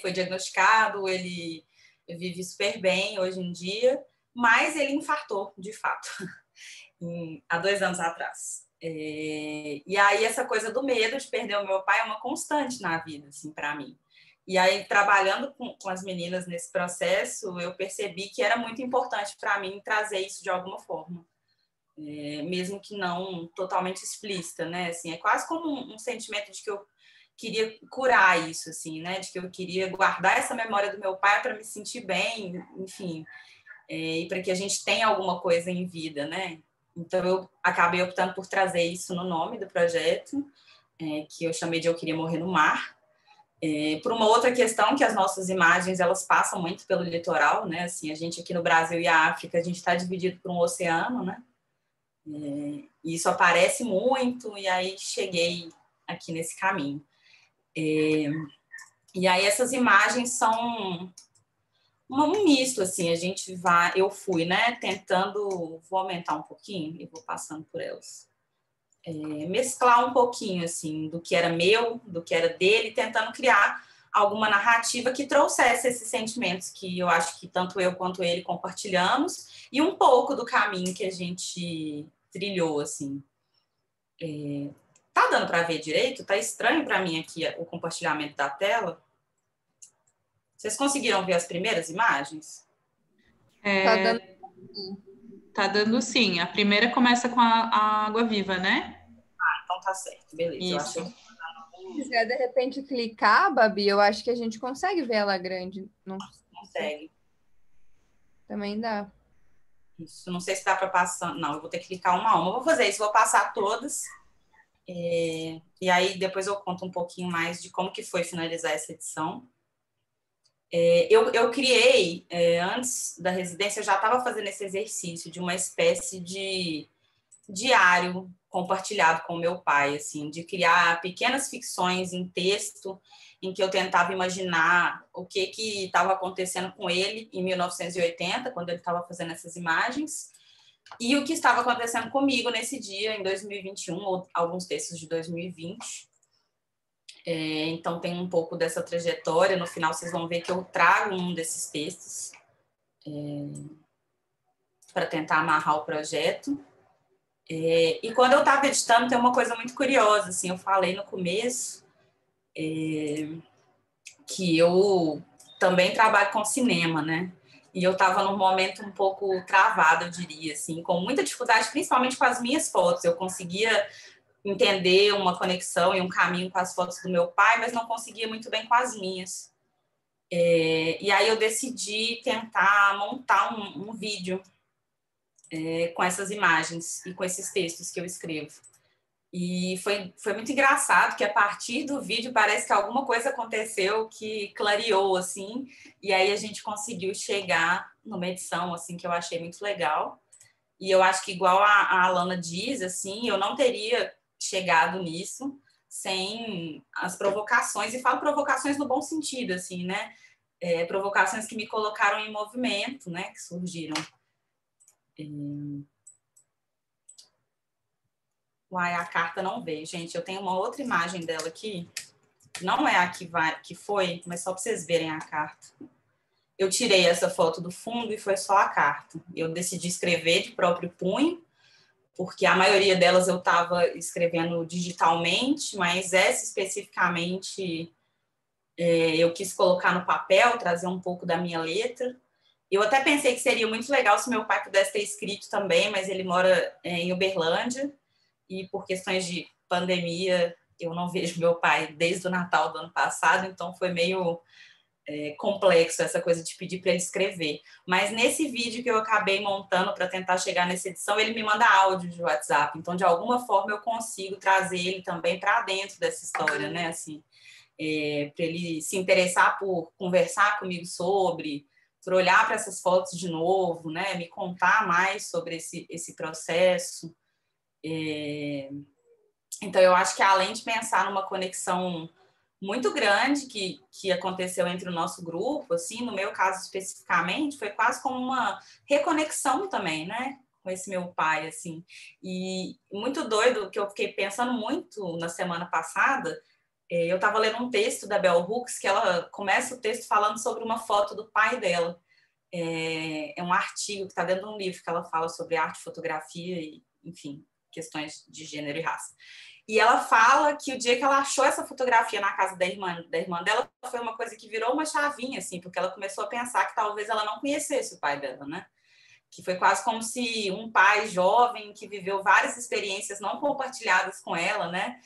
Foi diagnosticado, ele vive super bem hoje em dia, mas ele infartou, de fato. Há 2 anos atrás. E aí essa coisa do medo de perder o meu pai é uma constante na vida, assim, para mim. E aí, trabalhando com as meninas nesse processo, eu percebi que era muito importante para mim trazer isso de alguma forma, mesmo que não totalmente explícita, né? Assim, é quase como um sentimento de que eu queria curar isso, assim, né? De que eu queria guardar essa memória do meu pai para me sentir bem, enfim, e para que a gente tenha alguma coisa em vida, né? Então, eu acabei optando por trazer isso no nome do projeto, que eu chamei de Eu Queria Morrer no Mar. Por uma outra questão, que as nossas imagens elas passam muito pelo litoral, né? Assim, a gente aqui no Brasil e a África, a gente está dividido por um oceano, né? E isso aparece muito, e aí cheguei aqui nesse caminho. E aí essas imagens são um misto, assim, eu fui, né, tentando, vou aumentar um pouquinho e vou passando por elas. Mesclar um pouquinho, assim, do que era meu, do que era dele, tentando criar alguma narrativa que trouxesse esses sentimentos que eu acho que tanto eu quanto ele compartilhamos, e um pouco do caminho que a gente trilhou, assim. Tá dando para ver direito? Tá estranho para mim aqui o compartilhamento da tela. Vocês conseguiram ver as primeiras imagens? Tá dando. Tá dando sim. A primeira começa com a água viva, né? Então tá certo, beleza. Eu Isso. achei que... Se quiser, de repente, clicar, Babi, eu acho que a gente consegue ver ela grande. Não consegue. Também dá. Isso, não sei se dá para passar. Não, eu vou ter que clicar uma a uma. Eu vou fazer isso, vou passar todas. E aí depois eu conto um pouquinho mais de como que foi finalizar essa edição. Eu criei, antes da residência, eu já estava fazendo esse exercício de uma espécie de diário compartilhado com meu pai, assim, de criar pequenas ficções em texto em que eu tentava imaginar o que estava acontecendo com ele em 1980, quando ele estava fazendo essas imagens, e o que estava acontecendo comigo nesse dia, em 2021, ou alguns textos de 2020. Então, tem um pouco dessa trajetória. No final, vocês vão ver que eu trago um desses textos para tentar amarrar o projeto. E quando eu estava editando, tem uma coisa muito curiosa, assim, eu falei no começo que eu também trabalho com cinema, né? E eu estava num momento um pouco travado, eu diria, assim, com muita dificuldade, principalmente com as minhas fotos. Eu conseguia entender uma conexão e um caminho com as fotos do meu pai, mas não conseguia muito bem com as minhas. E aí eu decidi tentar montar um vídeo com essas imagens e com esses textos que eu escrevo. E foi muito engraçado que a partir do vídeo parece que alguma coisa aconteceu que clareou, assim, e aí a gente conseguiu chegar numa edição, assim, que eu achei muito legal. E eu acho que, igual a Alana diz, assim, eu não teria chegado nisso sem as provocações, e falo provocações no bom sentido, assim, né? Provocações que me colocaram em movimento, né? Que surgiram. Uai, a carta não veio, gente. Eu tenho uma outra imagem dela aqui. Não é a que foi, mas só para vocês verem a carta. Eu tirei essa foto do fundo e foi só a carta. Eu decidi escrever de próprio punho, porque a maioria delas eu estava escrevendo digitalmente, mas essa especificamente eu quis colocar no papel, trazer um pouco da minha letra. Eu até pensei que seria muito legal se meu pai pudesse ter escrito também, mas ele mora em Uberlândia, e por questões de pandemia eu não vejo meu pai desde o Natal do ano passado, então foi meio complexo essa coisa de pedir para ele escrever. Mas nesse vídeo que eu acabei montando para tentar chegar nessa edição, ele me manda áudio de WhatsApp, então de alguma forma eu consigo trazer ele também para dentro dessa história, né? Assim, para ele se interessar por conversar comigo sobre, por olhar para essas fotos de novo, né? Me contar mais sobre esse processo. Então, eu acho que além de pensar numa conexão muito grande que aconteceu entre o nosso grupo, assim, no meu caso especificamente, foi quase como uma reconexão também, né? Com esse meu pai, assim. E muito doido, que eu fiquei pensando muito na semana passada, eu estava lendo um texto da Bell Hooks, que ela começa o texto falando sobre uma foto do pai dela. É um artigo que está dentro de um livro que ela fala sobre arte, fotografia e, enfim, questões de gênero e raça. E ela fala que o dia que ela achou essa fotografia na casa da irmã dela foi uma coisa que virou uma chavinha, assim, porque ela começou a pensar que talvez ela não conhecesse o pai dela, né? Que foi quase como se um pai jovem que viveu várias experiências não compartilhadas com ela, né,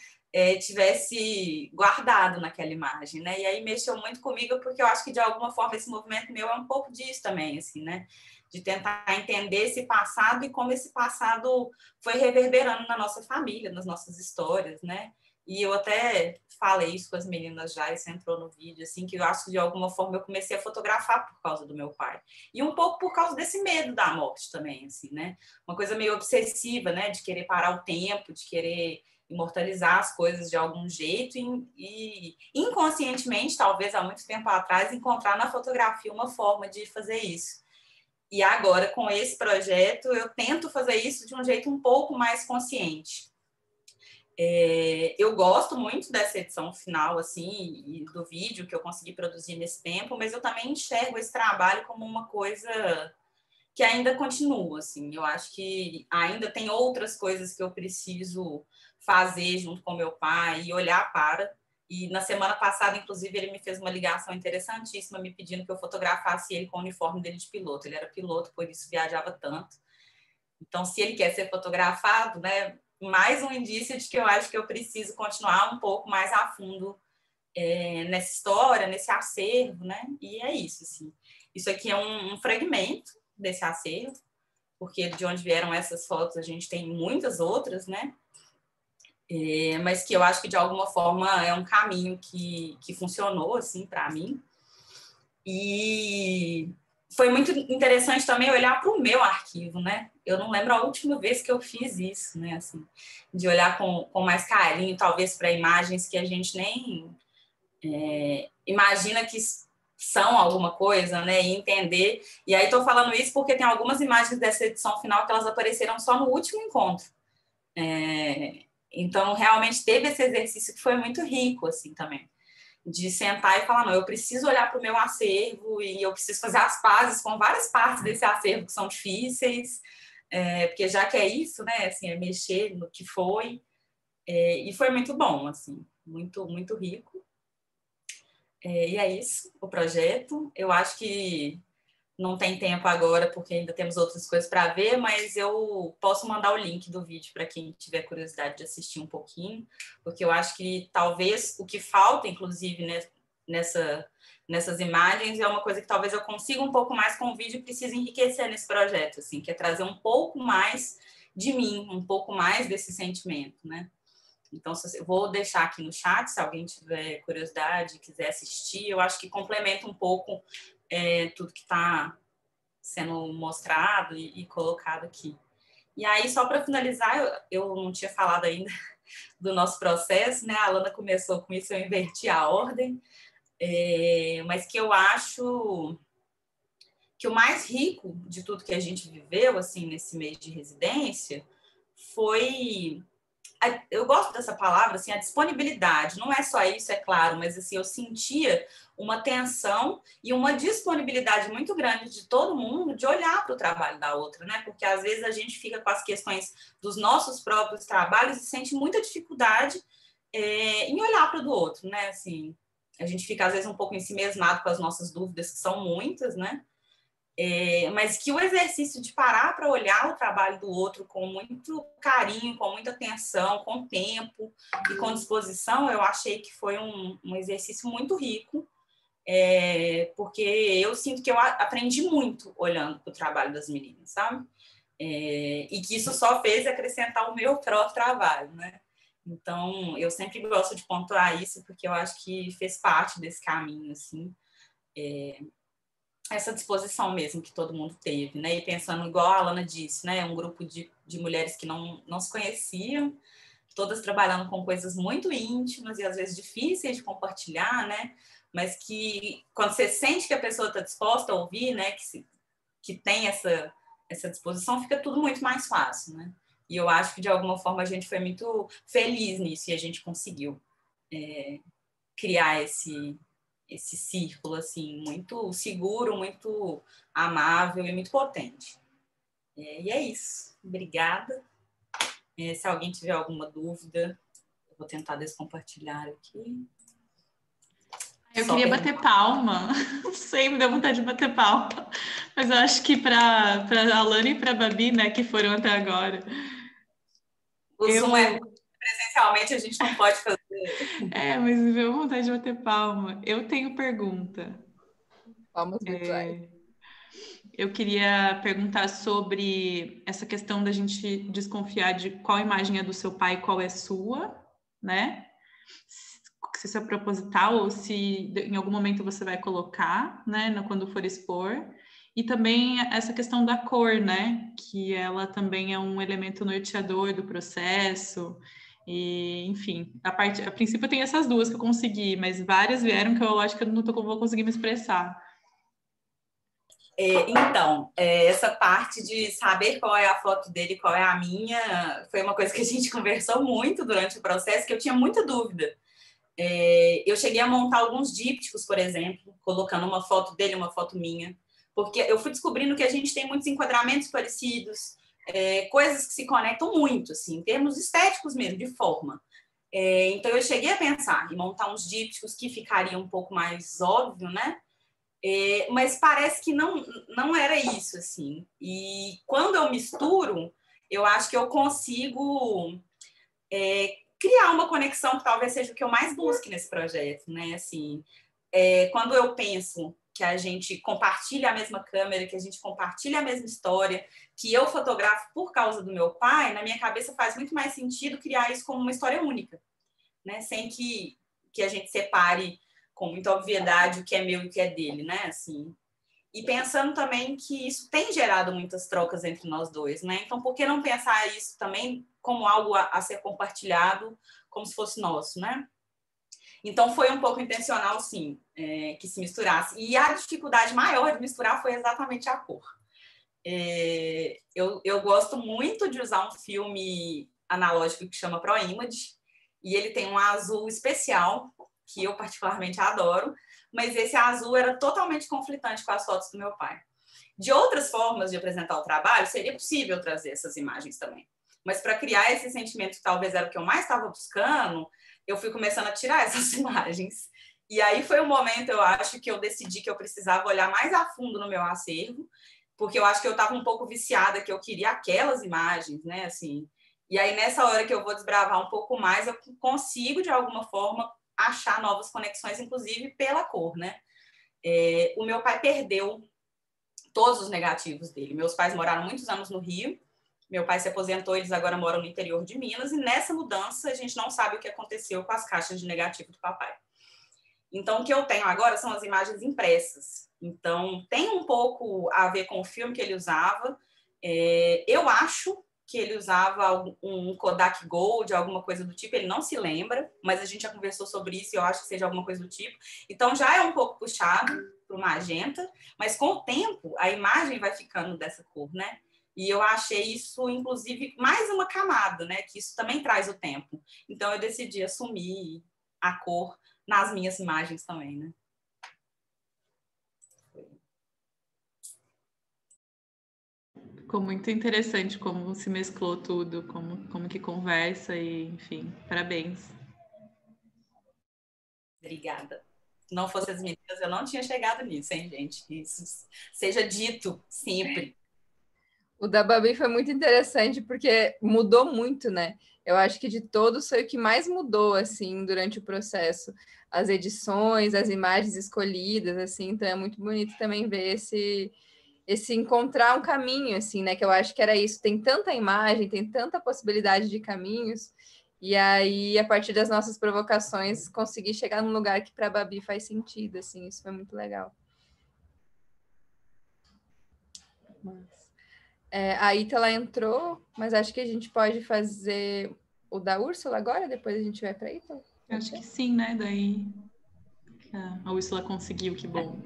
tivesse guardado naquela imagem, né? E aí mexeu muito comigo, porque eu acho que de alguma forma esse movimento meu é um pouco disso também, assim, né? De tentar entender esse passado e como esse passado foi reverberando na nossa família, nas nossas histórias, né? E eu até falei isso com as meninas já, isso entrou no vídeo, assim, que eu acho que de alguma forma eu comecei a fotografar por causa do meu pai. E um pouco por causa desse medo da morte também, assim, né? Uma coisa meio obsessiva, né? De querer parar o tempo, de querer imortalizar as coisas de algum jeito e inconscientemente, talvez há muito tempo atrás, encontrar na fotografia uma forma de fazer isso. E agora, com esse projeto, eu tento fazer isso de um jeito um pouco mais consciente. Eu gosto muito dessa edição final, assim, e do vídeo que eu consegui produzir nesse tempo, mas eu também enxergo esse trabalho como uma coisa que ainda continua, assim. Eu acho que ainda tem outras coisas que eu preciso fazer junto com meu pai e olhar para. E na semana passada, inclusive, ele me fez uma ligação interessantíssima, me pedindo que eu fotografasse ele com o uniforme dele de piloto. Ele era piloto, por isso viajava tanto. Então, se ele quer ser fotografado, né, mais um indício de que eu acho que eu preciso continuar um pouco mais a fundo nessa história, nesse acervo, né? E é isso, assim. Isso aqui é um fragmento desse acervo, porque de onde vieram essas fotos a gente tem muitas outras, né? Mas que eu acho que de alguma forma é um caminho que funcionou, assim, para mim. E foi muito interessante também olhar para o meu arquivo, né? Eu não lembro a última vez que eu fiz isso, né? Assim, de olhar com mais carinho, talvez para imagens que a gente nem imagina que são alguma coisa, né? E entender. E aí estou falando isso porque tem algumas imagens dessa edição final que elas apareceram só no último encontro. Então, realmente teve esse exercício que foi muito rico, assim, também. De sentar e falar, não, eu preciso olhar para o meu acervo e eu preciso fazer as pazes com várias partes desse acervo que são difíceis, porque já que é isso, né, assim, é mexer no que foi, e foi muito bom, assim, muito, muito rico. E é isso, o projeto. Eu acho que não tem tempo agora, porque ainda temos outras coisas para ver, mas eu posso mandar o link do vídeo para quem tiver curiosidade de assistir um pouquinho, porque eu acho que talvez o que falta, inclusive, né, nessas imagens, é uma coisa que talvez eu consiga um pouco mais com o vídeo e precise enriquecer nesse projeto, assim, que é trazer um pouco mais de mim, um pouco mais desse sentimento, né? Então, eu vou deixar aqui no chat, se alguém tiver curiosidade, quiser assistir, eu acho que complementa um pouco tudo que está sendo mostrado e colocado aqui. E aí, só para finalizar, eu não tinha falado ainda do nosso processo, né? A Alana começou com isso, eu inverti a ordem, mas que eu acho que o mais rico de tudo que a gente viveu, assim, nesse mês de residência, foi... Eu gosto dessa palavra, assim, a disponibilidade. Não é só isso, é claro, mas assim, eu sentia uma tensão e uma disponibilidade muito grande de todo mundo de olhar para o trabalho da outra, né? Porque às vezes a gente fica com as questões dos nossos próprios trabalhos e sente muita dificuldade em olhar para o do outro, né? Assim, a gente fica às vezes um pouco ensimesmado com as nossas dúvidas, que são muitas, né? Mas que o exercício de parar para olhar o trabalho do outro com muito carinho, com muita atenção, com tempo e com disposição, eu achei que foi um exercício muito rico, porque eu sinto que eu aprendi muito olhando para o trabalho das meninas, sabe? E que isso só fez acrescentar o meu próprio trabalho, né? Então, eu sempre gosto de pontuar isso, porque eu acho que fez parte desse caminho, assim, essa disposição mesmo que todo mundo teve, né? E pensando, igual a Alana disse, né? Um grupo de mulheres que não se conheciam, todas trabalhando com coisas muito íntimas e às vezes difíceis de compartilhar, né? Mas que quando você sente que a pessoa está disposta a ouvir, né? Que tem essa disposição, fica tudo muito mais fácil, né? E eu acho que de alguma forma a gente foi muito feliz nisso e a gente conseguiu criar esse círculo, assim, muito seguro, muito amável e muito potente. E é isso. Obrigada. Se alguém tiver alguma dúvida, eu vou tentar descompartilhar aqui. Eu queria bater palma, não sei, me deu vontade de bater palma, mas eu acho que para a Alana e para a Babi, né, que foram até agora. O Zoom presencialmente a gente não pode fazer. Mas me deu vontade de bater palma. Eu tenho pergunta. Palmas virtuais. Eu queria perguntar sobre essa questão da gente desconfiar de qual imagem é do seu pai e qual é sua, né? Se isso é proposital ou se em algum momento você vai colocar, né, quando for expor. E também essa questão da cor, né, que ela também é um elemento norteador do processo. E, enfim, a princípio eu tenho essas duas que eu consegui, mas várias vieram que eu acho que eu não vou conseguir me expressar. Então, essa parte de saber qual é a foto dele e qual é a minha, foi uma coisa que a gente conversou muito durante o processo, que eu tinha muita dúvida. Eu cheguei a montar alguns dípticos, por exemplo, colocando uma foto dele e uma foto minha, porque eu fui descobrindo que a gente tem muitos enquadramentos parecidos, coisas que se conectam muito, assim, em termos estéticos mesmo, de forma. Então, eu cheguei a pensar em montar uns dípticos que ficariam um pouco mais óbvio, né? Mas parece que não era isso, assim. E quando eu misturo, eu acho que eu consigo criar uma conexão que talvez seja o que eu mais busque nesse projeto, né? Assim, quando eu penso que a gente compartilha a mesma câmera, que a gente compartilha a mesma história, que eu fotografo por causa do meu pai, na minha cabeça faz muito mais sentido criar isso como uma história única, né? Sem que a gente separe com muita obviedade o que é meu e o que é dele, né? Assim, e pensando também que isso tem gerado muitas trocas entre nós dois, né? Então, por que não pensar isso também como algo a ser compartilhado, como se fosse nosso, né? Então, foi um pouco intencional, sim, que se misturasse. E a dificuldade maior de misturar foi exatamente a cor. Eu gosto muito de usar um filme analógico que chama ProImage, e ele tem um azul especial, que eu particularmente adoro, mas esse azul era totalmente conflitante com as fotos do meu pai. De outras formas de apresentar o trabalho, seria possível trazer essas imagens também. Mas para criar esse sentimento que talvez era o que eu mais estava buscando, eu fui começando a tirar essas imagens. E aí foi um momento, eu acho, que eu decidi que eu precisava olhar mais a fundo no meu acervo, porque eu acho que eu estava um pouco viciada, que eu queria aquelas imagens, né, assim. E aí, nessa hora que eu vou desbravar um pouco mais, eu consigo, de alguma forma, achar novas conexões, inclusive pela cor, né? O meu pai perdeu todos os negativos dele. Meus pais moraram muitos anos no Rio, meu pai se aposentou, eles agora moram no interior de Minas, e nessa mudança a gente não sabe o que aconteceu com as caixas de negativo do papai. Então, o que eu tenho agora são as imagens impressas. Então, tem um pouco a ver com o filme que ele usava. Eu acho que ele usava um Kodak Gold, alguma coisa do tipo, ele não se lembra, mas a gente já conversou sobre isso e eu acho que seja alguma coisa do tipo. Então, já é um pouco puxado para o magenta, mas com o tempo, a imagem vai ficando dessa cor, né? E eu achei isso, inclusive, mais uma camada, né? Que isso também traz o tempo. Então, eu decidi assumir a cor nas minhas imagens também, né? Ficou muito interessante como se mesclou tudo, como que conversa e, enfim, parabéns. Obrigada. Se não fosse as meninas, eu não tinha chegado nisso, hein, gente? Isso seja dito sempre. O da Babi foi muito interessante porque mudou muito, né? Eu acho que de todos foi o que mais mudou, assim, durante o processo. As edições, as imagens escolhidas, assim, então é muito bonito também ver esse encontrar um caminho, assim, né? Que eu acho que era isso. Tem tanta imagem, tem tanta possibilidade de caminhos, e aí, a partir das nossas provocações, conseguir chegar num lugar que para a Babi faz sentido, assim, isso foi muito legal. A Ítala entrou, mas acho que a gente pode fazer o da Úrsula agora, depois a gente vai para a Ítala? Acho que sim, né? Daí a Úrsula conseguiu, que bom.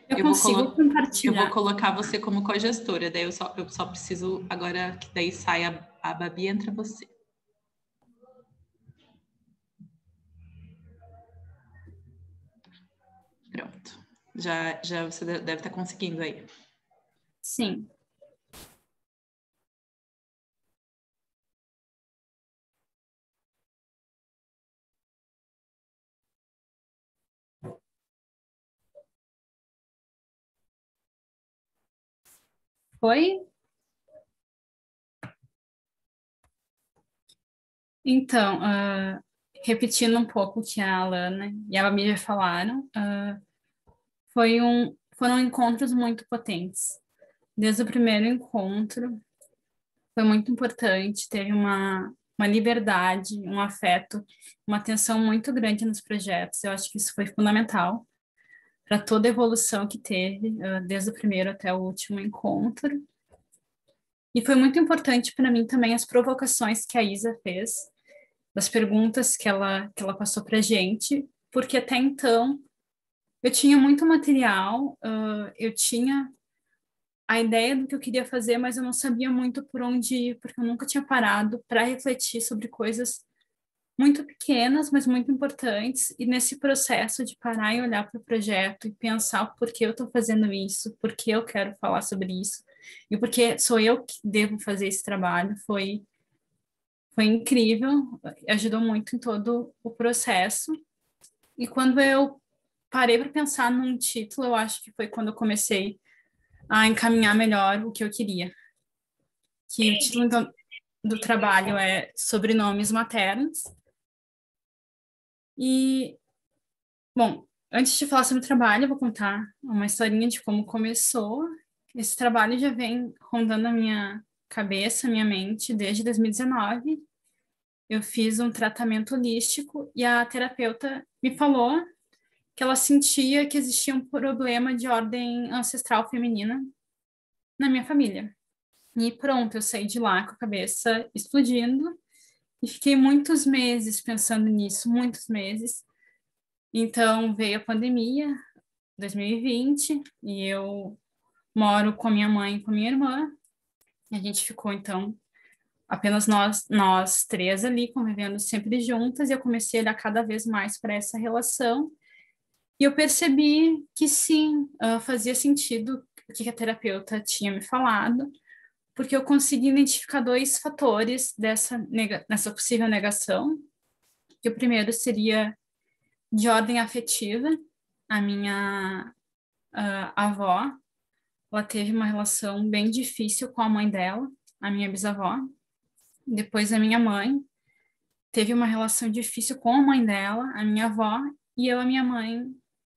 Eu consigo compartilhar. Eu vou colocar você como cogestora, daí eu só preciso agora que daí saia a Babi e entra você. Pronto. Já você deve estar conseguindo aí. Sim. Foi? Então, repetindo um pouco o que a Alana e a Babi já falaram, foram encontros muito potentes. Desde o primeiro encontro, foi muito importante, teve uma liberdade, um afeto, uma atenção muito grande nos projetos. Eu acho que isso foi fundamental para toda a evolução que teve, desde o primeiro até o último encontro. E foi muito importante para mim também as provocações que a Isa fez, das perguntas que ela passou para a gente, porque até então eu tinha muito material, eu tinha a ideia do que eu queria fazer, mas eu não sabia muito por onde ir, porque eu nunca tinha parado para refletir sobre coisas muito pequenas, mas muito importantes. E nesse processo de parar e olhar para o projeto e pensar por que eu estou fazendo isso, por que eu quero falar sobre isso, e por que sou eu que devo fazer esse trabalho, foi incrível, ajudou muito em todo o processo. E quando eu parei para pensar num título, eu acho que foi quando eu comecei a encaminhar melhor o que eu queria. Que o título então, do trabalho é Sobrenomes Maternos. E, bom, antes de falar sobre o trabalho, eu vou contar uma historinha de como começou. Esse trabalho já vem rondando a minha cabeça, a minha mente, desde 2019. Eu fiz um tratamento holístico e a terapeuta me falou que ela sentia que existia um problema de ordem ancestral feminina na minha família. E pronto, eu saí de lá com a cabeça explodindo e fiquei muitos meses pensando nisso, muitos meses. Então veio a pandemia, 2020, e eu moro com a minha mãe e com a minha irmã. E a gente ficou, então, apenas nós três ali, convivendo sempre juntas, e eu comecei a olhar cada vez mais para essa relação. E eu percebi que sim, fazia sentido o que a terapeuta tinha me falado, porque eu consegui identificar dois fatores nessa possível negação. Que o primeiro seria de ordem afetiva. A minha avó, ela teve uma relação bem difícil com a mãe dela, a minha bisavó. Depois a minha mãe teve uma relação difícil com a mãe dela, a minha avó, e eu, a minha mãe,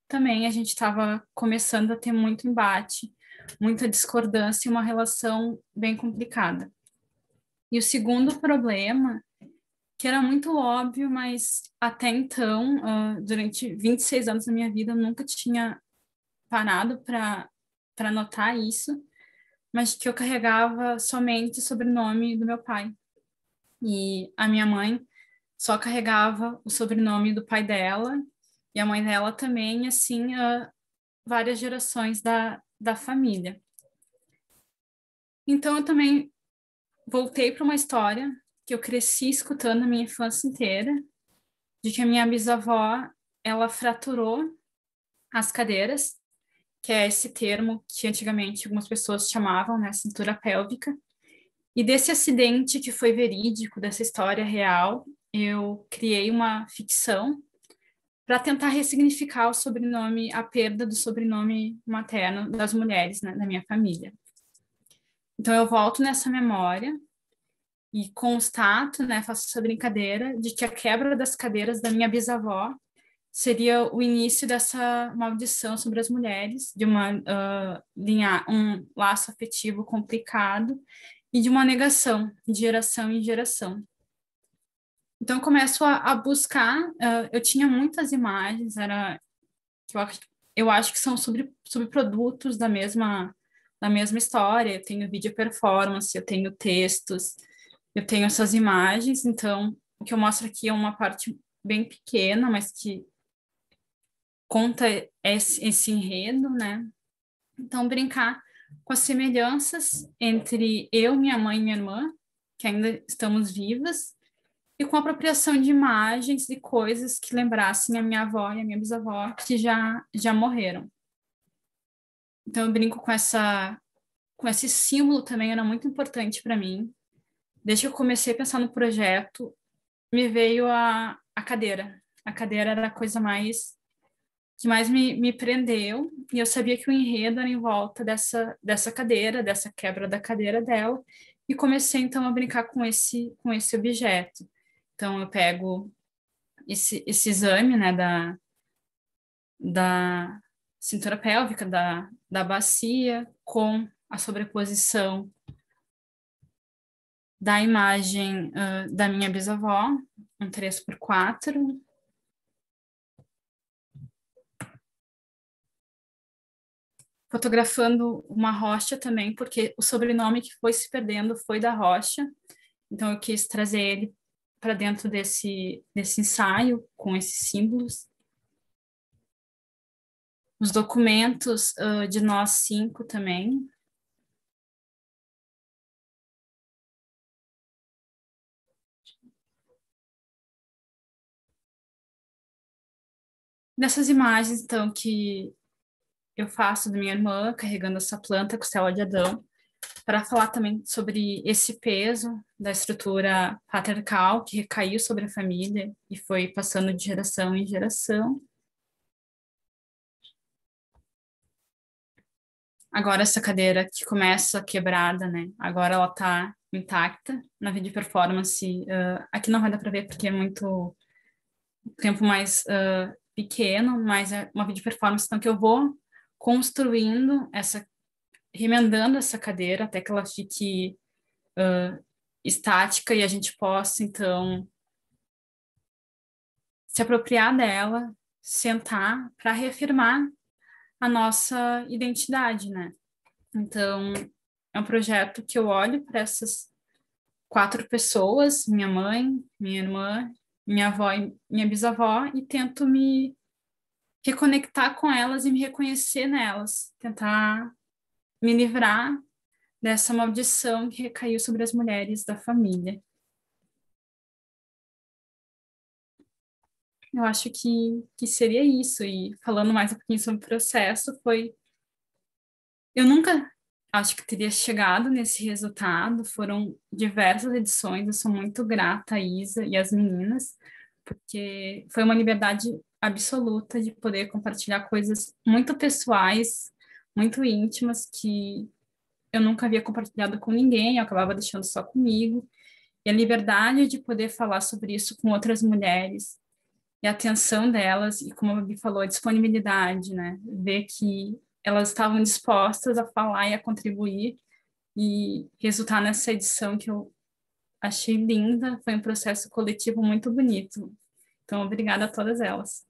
também a gente estava começando a ter muito embate, muita discordância e uma relação bem complicada. E o segundo problema, que era muito óbvio, mas até então, durante 26 anos da minha vida, eu nunca tinha parado para notar isso, mas que eu carregava somente o sobrenome do meu pai. E a minha mãe só carregava o sobrenome do pai dela, e a mãe dela também, assim, várias gerações da família. Então, eu também voltei para uma história que eu cresci escutando a minha infância inteira, de que a minha bisavó, ela fraturou as cadeiras, que é esse termo que antigamente algumas pessoas chamavam, né, cintura pélvica. E desse acidente que foi verídico, dessa história real, eu criei uma ficção para tentar ressignificar o sobrenome, a perda do sobrenome materno das mulheres, né, da minha família. Então eu volto nessa memória e constato, né, faço essa brincadeira de que a quebra das cadeiras da minha bisavó seria o início dessa maldição sobre as mulheres, de um laço afetivo complicado e de uma negação de geração em geração. Então, eu começo a buscar, eu tinha muitas imagens, eu acho que são subprodutos da mesma história, eu tenho vídeo performance, eu tenho textos, eu tenho essas imagens, então, o que eu mostro aqui é uma parte bem pequena, mas que conta esse enredo, né? Então, brincar com as semelhanças entre eu, minha mãe e minha irmã, que ainda estamos vivas, e com a apropriação de imagens e coisas que lembrassem a minha avó e a minha bisavó, que já morreram. Então, eu brinco com esse símbolo também, era muito importante para mim. Desde que eu comecei a pensar no projeto, me veio a cadeira. A cadeira era a coisa mais que mais me prendeu, e eu sabia que o enredo era em volta dessa cadeira, dessa quebra da cadeira dela, e comecei então a brincar com esse objeto. Então eu pego esse exame, né, da cintura pélvica, da bacia, com a sobreposição da imagem da minha bisavó, um 3x4, fotografando uma rocha também, porque o sobrenome que foi se perdendo foi da rocha, então eu quis trazer ele para dentro desse ensaio, com esses símbolos. Os documentos de nós 5 também. Nessas imagens, então, que eu faço da minha irmã carregando essa planta, costela de Adão, para falar também sobre esse peso da estrutura patriarcal que recaiu sobre a família e foi passando de geração em geração. Agora essa cadeira que começa quebrada, né? Agora ela tá intacta na vídeo performance. Aqui não vai dar para ver porque é muito tempo mais pequeno, mas é uma vídeo performance então que eu vou construindo remendando essa cadeira até que ela fique estática e a gente possa então se apropriar dela, sentar para reafirmar a nossa identidade, né? Então, é um projeto que eu olho para essas 4 pessoas, minha mãe, minha irmã, minha avó e minha bisavó, e tento me reconectar com elas e me reconhecer nelas, tentar me livrar dessa maldição que recaiu sobre as mulheres da família. Eu acho que seria isso. E falando mais um pouquinho sobre o processo, eu nunca acho que teria chegado nesse resultado. Foram diversas edições. Eu sou muito grata à Isa e às meninas, porque foi uma liberdade absoluta de poder compartilhar coisas muito pessoais, muito íntimas, que eu nunca havia compartilhado com ninguém, eu acabava deixando só comigo. E a liberdade de poder falar sobre isso com outras mulheres, e a atenção delas, e como a Babi falou, a disponibilidade, né? Ver que elas estavam dispostas a falar e a contribuir, e resultar nessa edição que eu achei linda, foi um processo coletivo muito bonito. Então, obrigada a todas elas.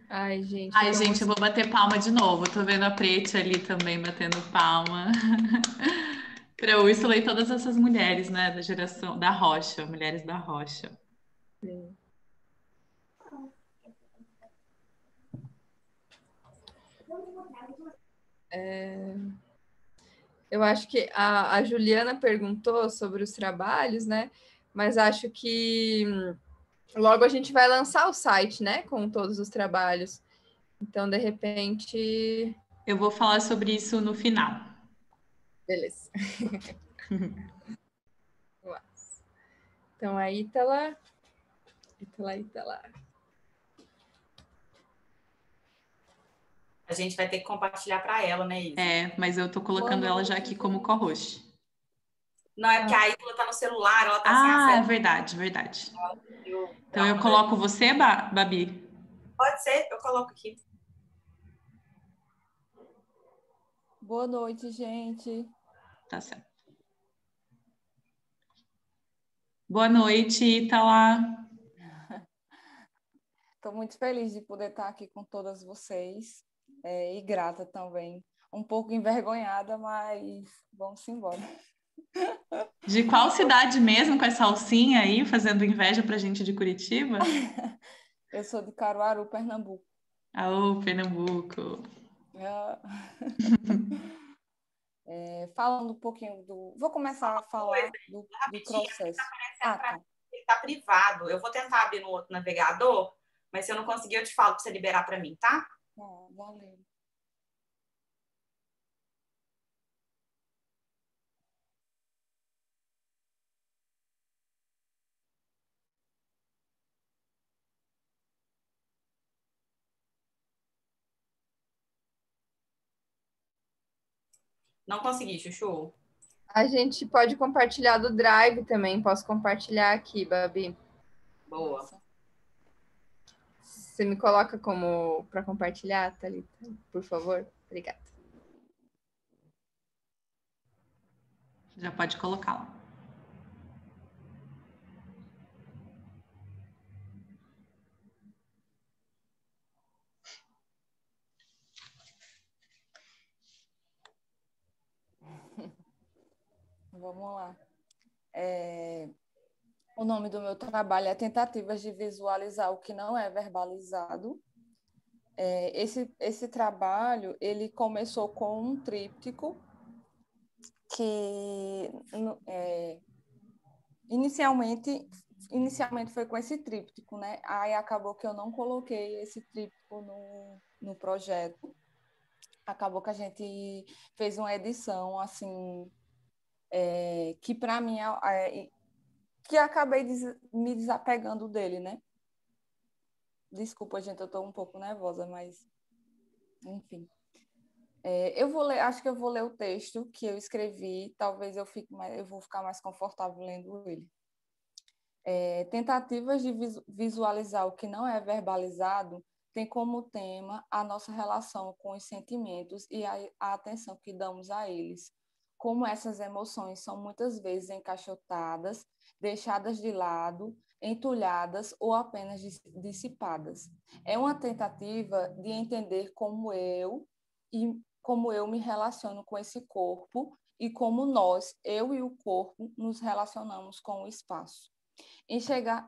Ai, gente. Ai, gente, eu vou bater palma de novo. Tô vendo a Prete ali também batendo palma. Para Úrsula e todas essas mulheres, né, da geração da Rocha, mulheres da Rocha. Sim. Eu acho que a Juliana perguntou sobre os trabalhos, né? Mas acho que logo a gente vai lançar o site, né? Com todos os trabalhos. Então, de repente. Eu vou falar sobre isso no final. Beleza. Então, a Ítala. Ítala. A gente vai ter que compartilhar para ela, né, Isa? Mas eu tô colocando ela já aqui como co-host. Não, é porque a Ítala tá no celular, ela tá sem acesso. É verdade. Então eu coloco você, Babi? Pode ser, eu coloco aqui. Boa noite, gente. Tá certo. Boa noite, Ítala. Estou muito feliz de poder estar aqui com todas vocês e grata também. Um pouco envergonhada, mas vamos embora. De qual cidade mesmo, com essa alcinha aí, fazendo inveja pra gente de Curitiba? Eu sou de Caruaru, Pernambuco. Pernambuco. Falando um pouquinho do... Vou começar a falar do processo. Ele está privado. Eu vou tentar abrir no outro navegador, mas se eu não conseguir, eu te falo para você liberar para mim, tá? Valeu. Não consegui, Chuchu. A gente pode compartilhar do Drive também. Posso compartilhar aqui, Babi. Boa. Nossa. Você me coloca como para compartilhar, Thalita, por favor? Obrigada. Já pode colocá-la. Vamos lá. O nome do meu trabalho é Tentativas de Visualizar o que não é verbalizado. Esse trabalho, ele começou com um tríptico que inicialmente foi com esse tríptico, né? Aí acabou que eu não coloquei esse tríptico no projeto. Acabou que a gente fez uma edição, assim, que para mim que acabei me desapegando dele, né? Desculpa, gente, eu estou um pouco nervosa, mas enfim. Eu vou ler, acho que eu vou ler o texto que eu escrevi, talvez eu vou ficar mais confortável lendo ele. Tentativas de visualizar o que não é verbalizado tem como tema a nossa relação com os sentimentos e a atenção que damos a eles. Como essas emoções são muitas vezes encaixotadas, deixadas de lado, entulhadas ou apenas dissipadas. É uma tentativa de entender como eu me relaciono com esse corpo e como nós, eu e o corpo, nos relacionamos com o espaço. Enxergar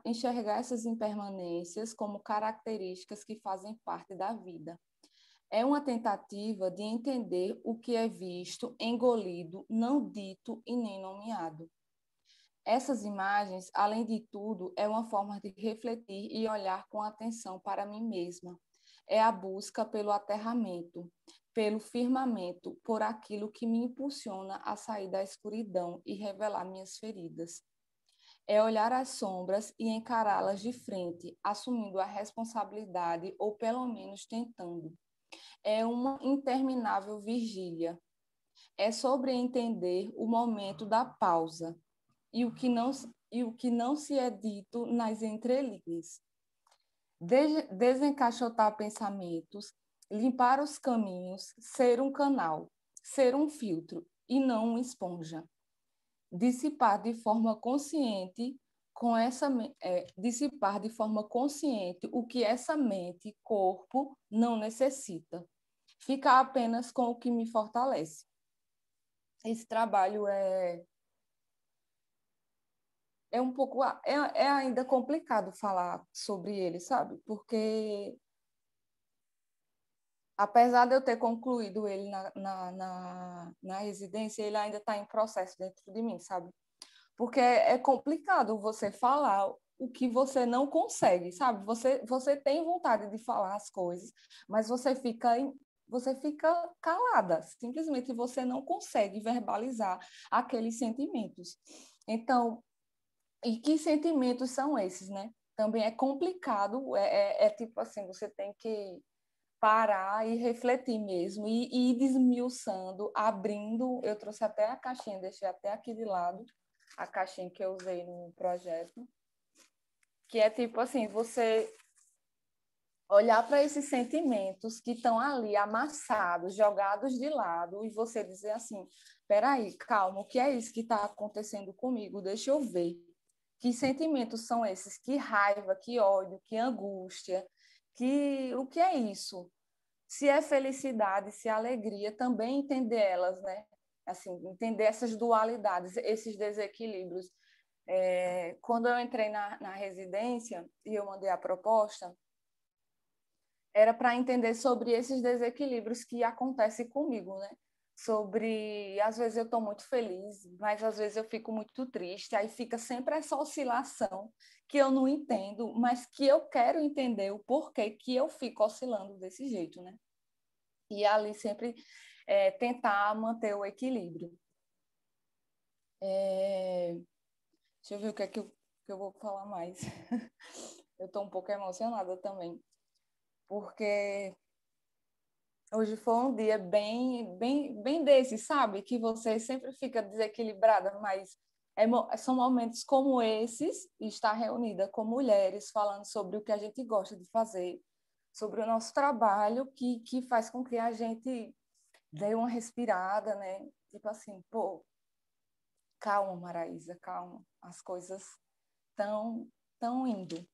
essas impermanências como características que fazem parte da vida. É uma tentativa de entender o que é visto, engolido, não dito e nem nomeado. Essas imagens, além de tudo, é uma forma de refletir e olhar com atenção para mim mesma. É a busca pelo aterramento, pelo firmamento, por aquilo que me impulsiona a sair da escuridão e revelar minhas feridas. É olhar as sombras e encará-las de frente, assumindo a responsabilidade ou pelo menos tentando. É uma interminável vigília. É sobre entender o momento da pausa e o que não se é dito nas entrelinhas. Desencaixotar pensamentos, limpar os caminhos, ser um canal, ser um filtro e não uma esponja. Dissipar de forma consciente dissipar de forma consciente o que essa mente, corpo, não necessita. Ficar apenas com o que me fortalece. Esse trabalho é um pouco é ainda complicado falar sobre ele, sabe? Porque apesar de eu ter concluído ele na residência, ele ainda está em processo dentro de mim, sabe? Porque é complicado você falar o que você não consegue, sabe? Você tem vontade de falar as coisas, mas você fica calada, simplesmente você não consegue verbalizar aqueles sentimentos. Então, e que sentimentos são esses, né? Também é complicado, tipo assim, você tem que parar e refletir mesmo, e ir desmiuçando, abrindo. Eu trouxe até a caixinha, deixei até aqui de lado, a caixinha que eu usei no projeto, que é tipo assim, você olhar para esses sentimentos que estão ali amassados, jogados de lado, e você dizer assim, peraí, calma, o que é isso que está acontecendo comigo? Deixa eu ver. Que sentimentos são esses? Que raiva, que ódio, que angústia, o que é isso? Se é felicidade, se é alegria, também entender elas, né? Assim, entender essas dualidades, esses desequilíbrios. Quando eu entrei na residência e eu mandei a proposta, era para entender sobre esses desequilíbrios que acontecem comigo, né? Sobre, às vezes eu estou muito feliz, mas às vezes eu fico muito triste, aí fica sempre essa oscilação que eu não entendo, mas que eu quero entender o porquê que eu fico oscilando desse jeito, né? E ali sempre tentar manter o equilíbrio. Deixa eu ver o que é que eu vou falar mais. Eu estou um pouco emocionada também, porque Hoje foi um dia bem desse, sabe? Que você sempre fica desequilibrada, mas são momentos como esses, e estar reunida com mulheres falando sobre o que a gente gosta de fazer, sobre o nosso trabalho, que faz com que a gente dê uma respirada, né? Tipo assim, pô, calma, Maraísa, calma. As coisas estão indo.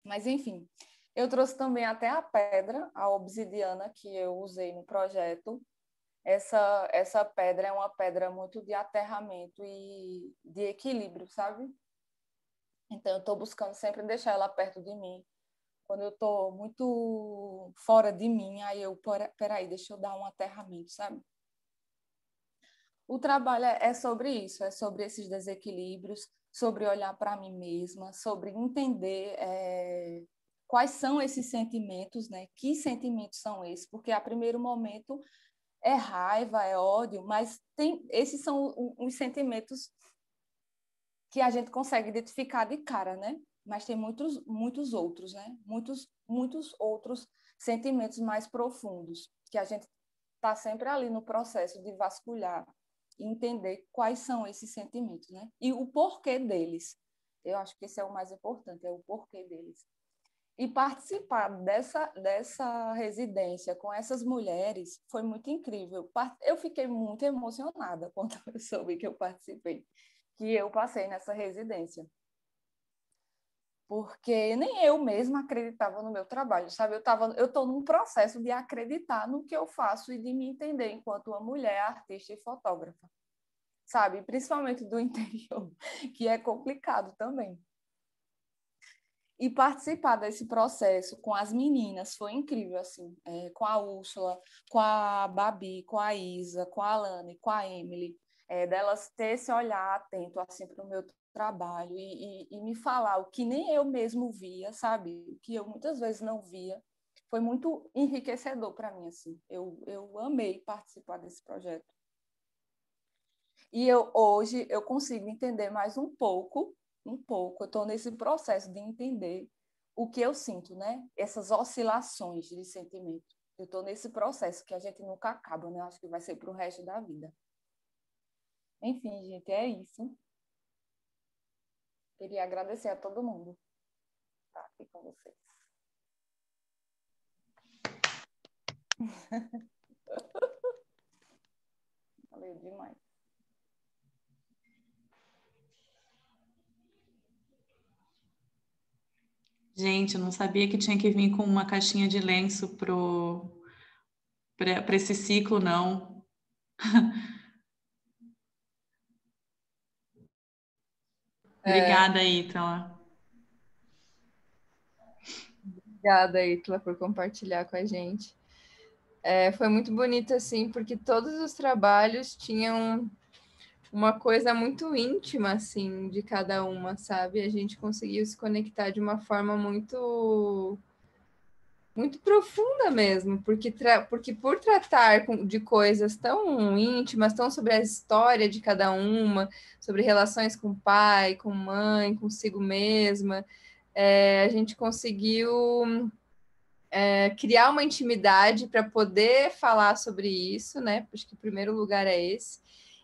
Mas, enfim, eu trouxe também até a pedra, a obsidiana, que eu usei no projeto. Essa pedra é uma pedra muito de aterramento e de equilíbrio, sabe? Então, eu estou buscando sempre deixar ela perto de mim. Quando eu estou muito fora de mim, aí peraí, deixa eu dar um aterramento, sabe? O trabalho é sobre isso, é sobre esses desequilíbrios, sobre olhar para mim mesma, sobre entender quais são esses sentimentos, né? Que sentimentos são esses? Porque a primeiro momento é raiva, é ódio, mas esses são os sentimentos que a gente consegue identificar de cara, né? Mas tem muitos outros, né? Muitos outros sentimentos mais profundos que a gente está sempre ali no processo de vasculhar e entender quais são esses sentimentos, né? E o porquê deles. Eu acho que esse é o mais importante, é o porquê deles. E participar dessa residência com essas mulheres foi muito incrível. Eu fiquei muito emocionada quando eu soube que eu participei, que eu passei nessa residência. Porque nem eu mesma acreditava no meu trabalho, sabe? Eu estou num processo de acreditar no que eu faço e de me entender enquanto uma mulher, artista e fotógrafa, sabe? Principalmente do interior, que é complicado também. E participar desse processo com as meninas foi incrível, assim, com a Úrsula, com a Babi, com a Isa, com a Alane, com a Emily, delas ter esse olhar atento assim, para o meu trabalho e me falar o que nem eu mesmo via, sabe? O que eu muitas vezes não via. Foi muito enriquecedor para mim, assim. Eu amei participar desse projeto. E hoje eu consigo entender mais um pouco, eu estou nesse processo de entender o que eu sinto, né? Essas oscilações de sentimento. Eu estou nesse processo que a gente nunca acaba, né? Acho que vai ser para o resto da vida. Enfim, gente, é isso. Queria agradecer a todo mundo que está aqui com vocês. Valeu demais. Gente, eu não sabia que tinha que vir com uma caixinha de lenço para esse ciclo, não. Obrigada, Ítala. Obrigada, Ítala, por compartilhar com a gente. Foi muito bonito, assim, porque todos os trabalhos tinham uma coisa muito íntima, assim, de cada uma, sabe? A gente conseguiu se conectar de uma forma muito profunda mesmo, porque por tratar de coisas tão íntimas, tão sobre a história de cada uma, sobre relações com o pai, com mãe, consigo mesma, a gente conseguiu criar uma intimidade para poder falar sobre isso, né? Acho que o primeiro lugar é esse,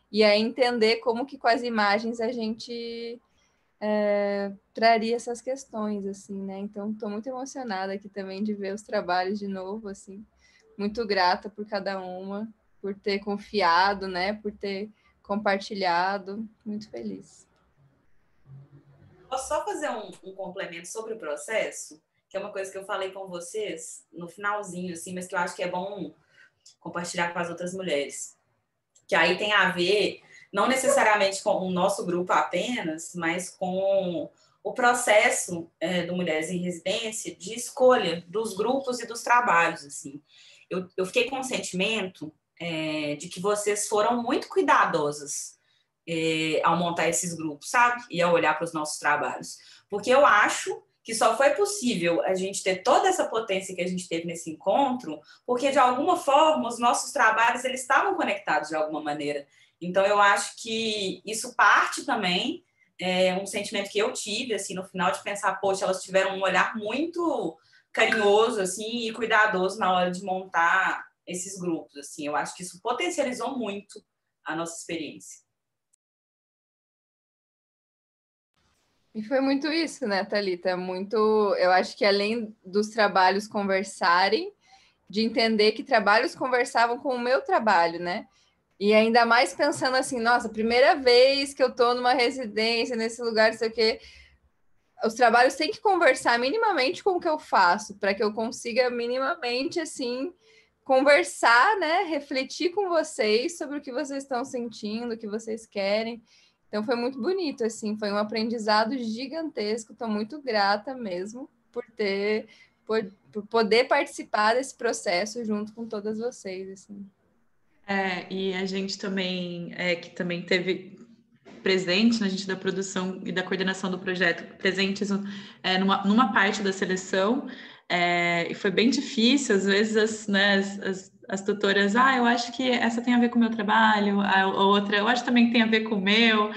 e aí entender como que com as imagens a gente traria essas questões, assim, né? Então, estou muito emocionada aqui também de ver os trabalhos de novo, assim, muito grata por cada uma, por ter confiado, né? Por ter compartilhado, muito feliz. Posso só fazer um complemento sobre o processo, que é uma coisa que eu falei com vocês no finalzinho, assim, mas que eu acho que é bom compartilhar com as outras mulheres. Que aí tem a ver, não necessariamente com o nosso grupo apenas, mas com o processo do Mulheres em Residência de escolha dos grupos e dos trabalhos. Assim. Eu fiquei com o sentimento de que vocês foram muito cuidadosas ao montar esses grupos, sabe? E ao olhar para os nossos trabalhos. Porque eu acho que só foi possível a gente ter toda essa potência que a gente teve nesse encontro, porque, de alguma forma, os nossos trabalhos eles estavam conectados de alguma maneira. Então, eu acho que isso parte também, um sentimento que eu tive, assim, no final, de pensar, poxa, elas tiveram um olhar muito carinhoso, assim, e cuidadoso na hora de montar esses grupos, assim. Eu acho que isso potencializou muito a nossa experiência. E foi muito isso, né, Thalita? Muito, eu acho que além dos trabalhos conversarem, de entender que trabalhos conversavam com o meu trabalho, né? E ainda mais pensando assim, nossa, primeira vez que eu estou numa residência, nesse lugar, não sei o quê, os trabalhos têm que conversar minimamente com o que eu faço, para que eu consiga minimamente, assim, conversar, né? Refletir com vocês sobre o que vocês estão sentindo, o que vocês querem. Então, foi muito bonito, assim, foi um aprendizado gigantesco. Estou muito grata mesmo por poder participar desse processo junto com todas vocês, assim. E a gente também, que também teve presente, né, a gente da produção e da coordenação do projeto, presentes numa parte da seleção, e foi bem difícil, às vezes as tutoras, eu acho que essa tem a ver com o meu trabalho, a outra, eu acho que também tem a ver com o meu,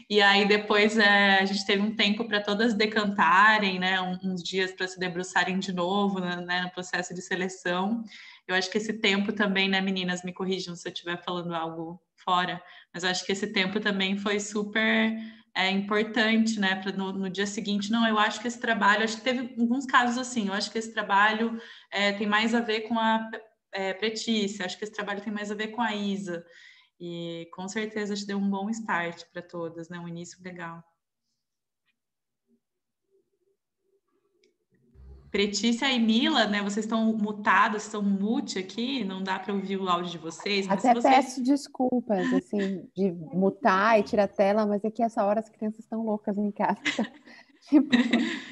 e aí depois a gente teve um tempo para todas decantarem, né, uns dias para se debruçarem de novo, né, no processo de seleção. Eu acho que esse tempo também, né, meninas, me corrijam se eu estiver falando algo fora, mas eu acho que esse tempo também foi super importante, né, para no dia seguinte, não, eu acho que esse trabalho, acho que teve alguns casos assim, eu acho que esse trabalho tem mais a ver com a Pretícia, acho que esse trabalho tem mais a ver com a Isa, e com certeza acho que deu um bom start para todas, né, um início legal. Pretícia e Mila, né? Vocês estão mutadas, estão mute aqui, não dá para ouvir o áudio de vocês. Mas Até vocês... peço desculpas, assim, de mutar e tirar a tela, mas é que essa hora as crianças estão loucas em casa. Tipo,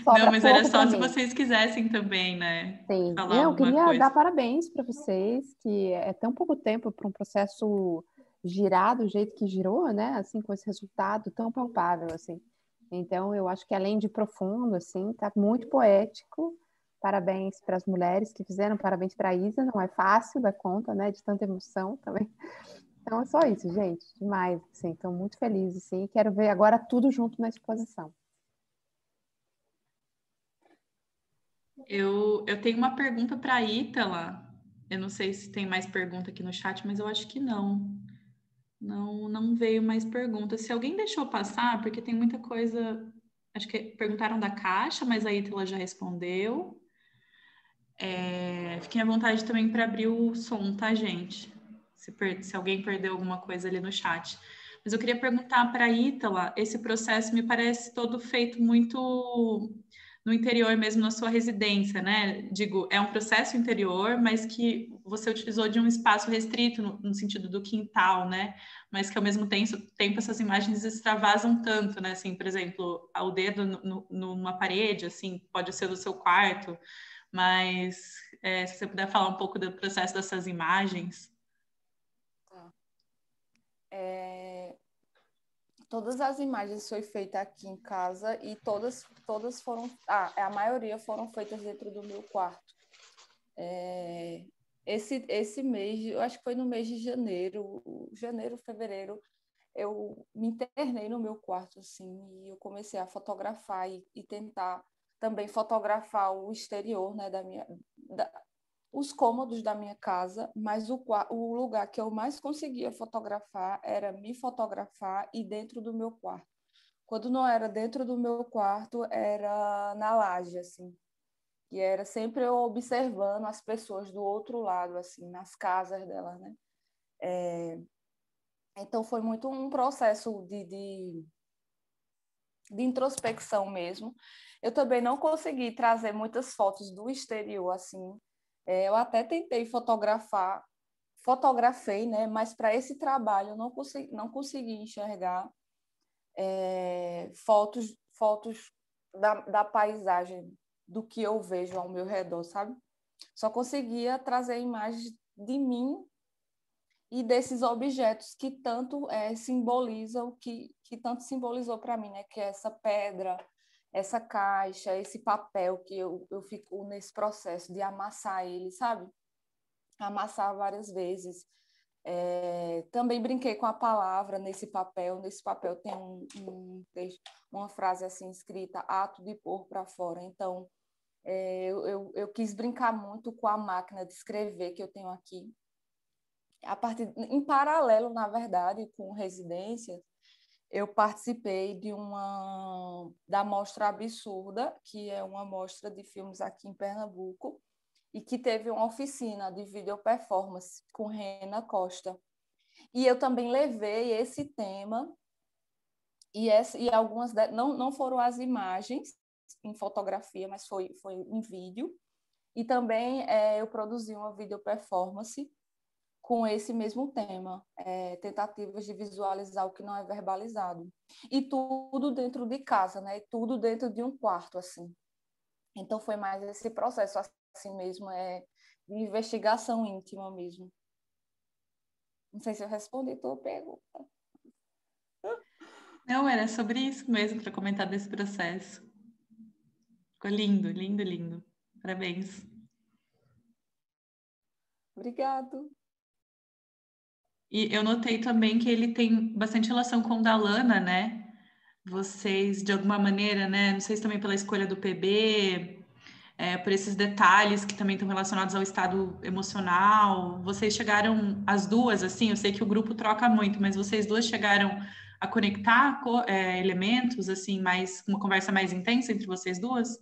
não, mas era só se mim. vocês quisessem também, né? Sim, Falar eu queria coisa. dar parabéns para vocês, que é tão pouco tempo para um processo girar do jeito que girou, né? Assim, com esse resultado tão palpável, assim. Então, eu acho que além de profundo, assim, tá muito poético. Parabéns para as mulheres que fizeram, parabéns para a Isa, não é fácil dar conta, né, de tanta emoção também. Então é só isso, gente, demais, assim, estou muito feliz, assim, quero ver agora tudo junto na exposição. Eu tenho uma pergunta para a Ítala, eu não sei se tem mais pergunta aqui no chat, mas eu acho que não. Não veio mais perguntas. Se alguém deixou passar, porque tem muita coisa, acho que perguntaram da caixa, mas a Ítala já respondeu. Fiquem à vontade também para abrir o som, tá, gente? Se alguém perdeu alguma coisa ali no chat. Mas eu queria perguntar para a Ítala, esse processo me parece todo feito muito no interior mesmo, na sua residência, né? Digo, é um processo interior, mas que você utilizou de um espaço restrito, no sentido do quintal, né? Mas que ao mesmo tempo essas imagens extravasam tanto, né? Assim, por exemplo, o dedo numa parede, assim, pode ser do seu quarto, mas se você puder falar um pouco do processo dessas imagens. Tá. Todas as imagens foi feita aqui em casa e todas foram, a maioria foram feitas dentro do meu quarto. Esse mês, eu acho que foi no mês de janeiro, fevereiro, eu me internei no meu quarto, assim, e eu comecei a fotografar e tentar também fotografar o exterior, né, os cômodos da minha casa, mas o lugar que eu mais conseguia fotografar era me fotografar e dentro do meu quarto. Quando não era dentro do meu quarto, era na laje, assim. E era sempre eu observando as pessoas do outro lado, assim, nas casas delas, né? Então, foi muito um processo de introspecção mesmo. Eu também não consegui trazer muitas fotos do exterior, assim. Eu até tentei fotografei, né? Mas para esse trabalho eu não consegui enxergar fotos da paisagem, do que eu vejo ao meu redor, sabe? Só conseguia trazer imagens de mim e desses objetos que tanto simbolizam, que tanto simbolizou para mim, né? Que é essa pedra, essa caixa, esse papel que eu fico nesse processo de amassar ele, sabe? Amassar várias vezes. Também brinquei com a palavra nesse papel. Nesse papel tem um texto, uma frase assim escrita, ato de pôr para fora. Então, Eu quis brincar muito com a máquina de escrever que eu tenho aqui. Em paralelo, na verdade, com Residência, eu participei da Mostra Absurda, que é uma mostra de filmes aqui em Pernambuco, e que teve uma oficina de video performance com Rena Costa. E eu também levei esse tema, e algumas não foram as imagens em fotografia, mas foi em vídeo. E também eu produzi uma video performance com esse mesmo tema, tentativas de visualizar o que não é verbalizado. E tudo dentro de casa, né? Tudo dentro de um quarto, assim. Então, foi mais esse processo, assim mesmo, de investigação íntima mesmo. Não sei se eu respondi a tua pergunta. Não, era sobre isso mesmo, para comentar desse processo. Ficou lindo, lindo, lindo. Parabéns. Obrigado. E eu notei também que ele tem bastante relação com o da Lana, né? Vocês, de alguma maneira, né? Não sei se também pela escolha do PB, por esses detalhes que também estão relacionados ao estado emocional. Vocês chegaram, as duas, assim, eu sei que o grupo troca muito, mas vocês duas chegaram a conectar elementos, assim, uma conversa mais intensa entre vocês duas?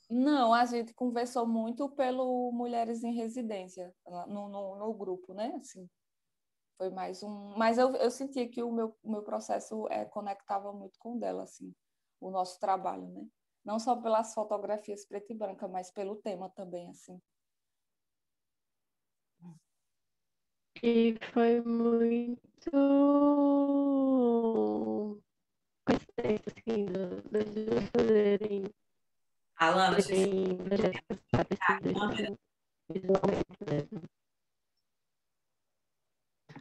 Não, a gente conversou muito pelo Mulheres em Residência, no grupo, né? Assim, foi mais Mas eu sentia que o meu processo conectava muito com o dela, assim, o nosso trabalho, né? Não só pelas fotografias preto e branca, mas pelo tema também, assim. E foi muito coincidência, assim, das duas fazerem Alana, projetos parecidos, assim, visualmente mesmo.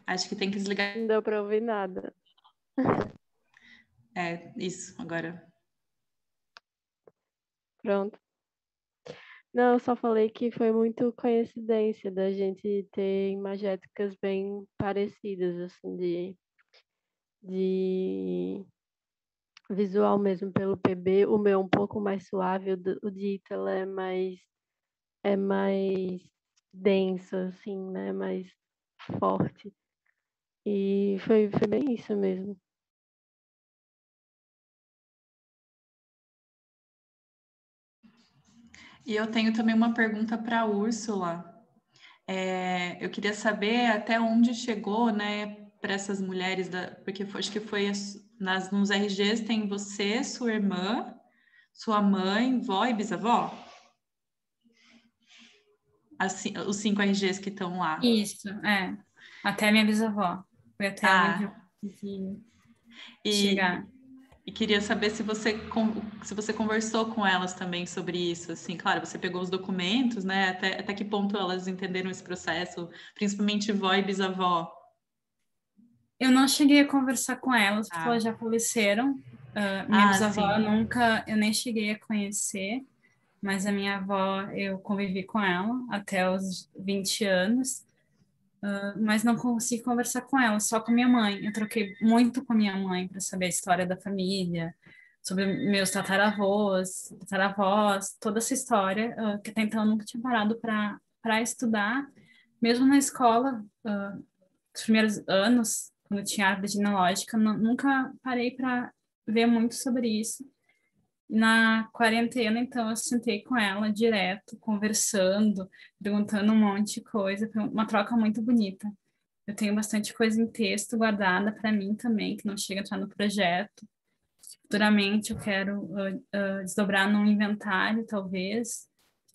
Acho que tem que desligar. Não deu para ouvir nada. Isso, agora. Pronto. Não, eu só falei que foi muito coincidência da gente ter imagéticas bem parecidas, assim, de visual mesmo pelo PB. O meu um pouco mais suave, o de Ítala é mais denso, assim, né? Mais forte. E foi bem isso mesmo. E eu tenho também uma pergunta para a Úrsula. Eu queria saber até onde chegou, né, para essas mulheres, porque acho que foi nos RGs tem você, sua irmã, sua mãe, vó e bisavó? Assim, os 5 RGs que estão lá. Isso, até minha bisavó. Foi até onde eu consegui chegar. E queria saber se você conversou com elas também sobre isso, assim, claro, você pegou os documentos, né, até que ponto elas entenderam esse processo, principalmente vó e bisavó? Eu não cheguei a conversar com elas, porque elas já faleceram. Minha bisavó eu nem cheguei a conhecer, mas a minha avó eu convivi com ela até os 20 anos, mas não consegui conversar com ela, só com minha mãe. Eu troquei muito com minha mãe para saber a história da família, sobre meus tataravós, toda essa história, que até então eu nunca tinha parado para estudar, mesmo na escola, os primeiros anos, quando eu tinha árvore genealógica, nunca parei para ver muito sobre isso. Na quarentena, então, eu sentei com ela direto, conversando, perguntando um monte de coisa, foi uma troca muito bonita. Eu tenho bastante coisa em texto guardada para mim também, que não chega a entrar no projeto. Futuramente eu quero desdobrar num inventário, talvez,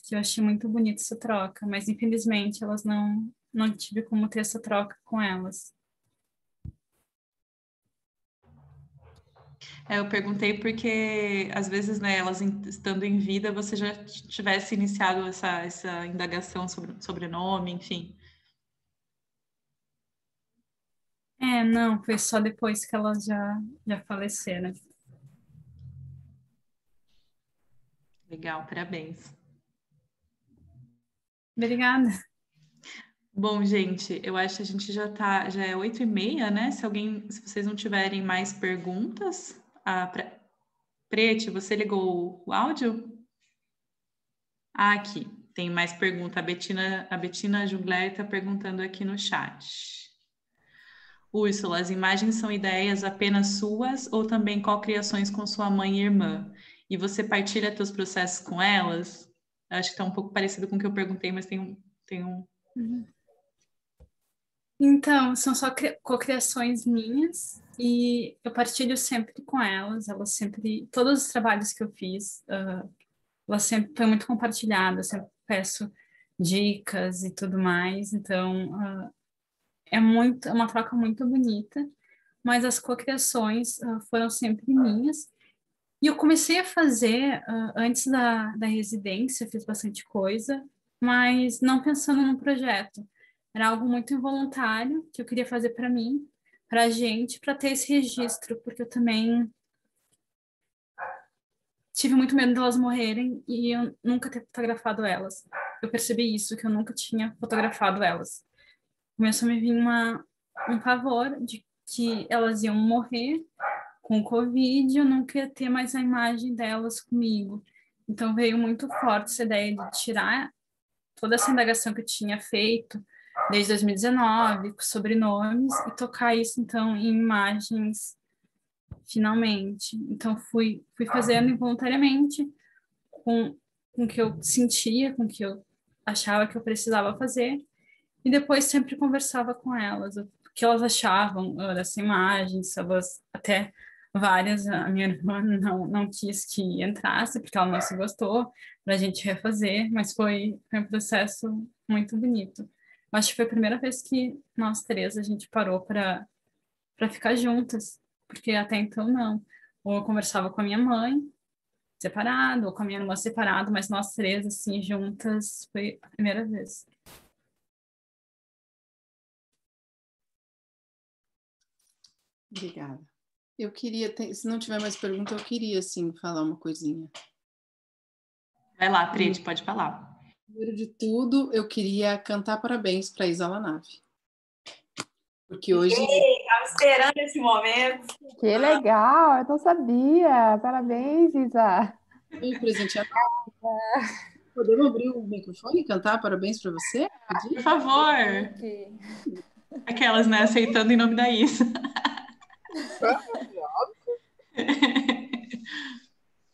que eu achei muito bonita essa troca, mas infelizmente elas não tive como ter essa troca com elas. Eu perguntei porque, às vezes, né, elas estando em vida, você já tivesse iniciado essa indagação sobre o sobrenome, enfim. Não, foi só depois que elas já faleceram. Legal, parabéns. Obrigada. Bom, gente, eu acho que a gente já é 8h30, né? Se vocês não tiverem mais perguntas, Prete, você ligou o áudio? Aqui, tem mais pergunta. A Betina Jugler está perguntando aqui no chat. Úrsula, as imagens são ideias apenas suas ou também cocriações com sua mãe e irmã? E você partilha seus processos com elas? Acho que está um pouco parecido com o que eu perguntei, mas tem um... Então, são só cocriações minhas e eu partilho sempre com elas. Elas sempre, todos os trabalhos que eu fiz, elas sempre foi muito compartilhada. Eu sempre peço dicas e tudo mais. Então, é uma troca muito bonita. Mas as cocriações foram sempre minhas. E eu comecei a fazer antes da residência, fiz bastante coisa, mas não pensando no projeto. Era algo muito involuntário que eu queria fazer para mim, para a gente, para ter esse registro, porque eu também tive muito medo delas morrerem e eu nunca ter fotografado elas. Eu percebi isso, que eu nunca tinha fotografado elas. Começou a me vir um pavor de que elas iam morrer com o Covid, eu não queria ter mais a imagem delas comigo. Então veio muito forte essa ideia de tirar toda essa indagação que eu tinha feito desde 2019, com sobrenomes, e tocar isso, então, em imagens, finalmente. Então, fui fazendo involuntariamente com o que eu sentia, com o que eu achava que eu precisava fazer, e depois sempre conversava com elas, o que elas achavam dessa imagem, se elas até... Várias, a minha irmã não quis que entrasse, porque ela não se gostou, para a gente refazer, mas foi um processo muito bonito. Acho que foi a primeira vez que nós três a gente parou para ficar juntas, porque até então não. Ou eu conversava com a minha mãe, separado, ou com a minha irmã separado, mas nós três, assim, juntas, foi a primeira vez. Obrigada. Eu queria, se não tiver mais pergunta, eu queria, sim, falar uma coisinha. Vai lá, Prete, pode falar. Primeiro de tudo, eu queria cantar parabéns para a Isa Lanave. Porque hoje... Estava esperando esse momento. Que legal, eu não sabia. Parabéns, Isa. Oi, presentear. Podemos abrir o microfone e cantar parabéns para você? Por favor. Aquelas, né, aceitando em nome da Isa.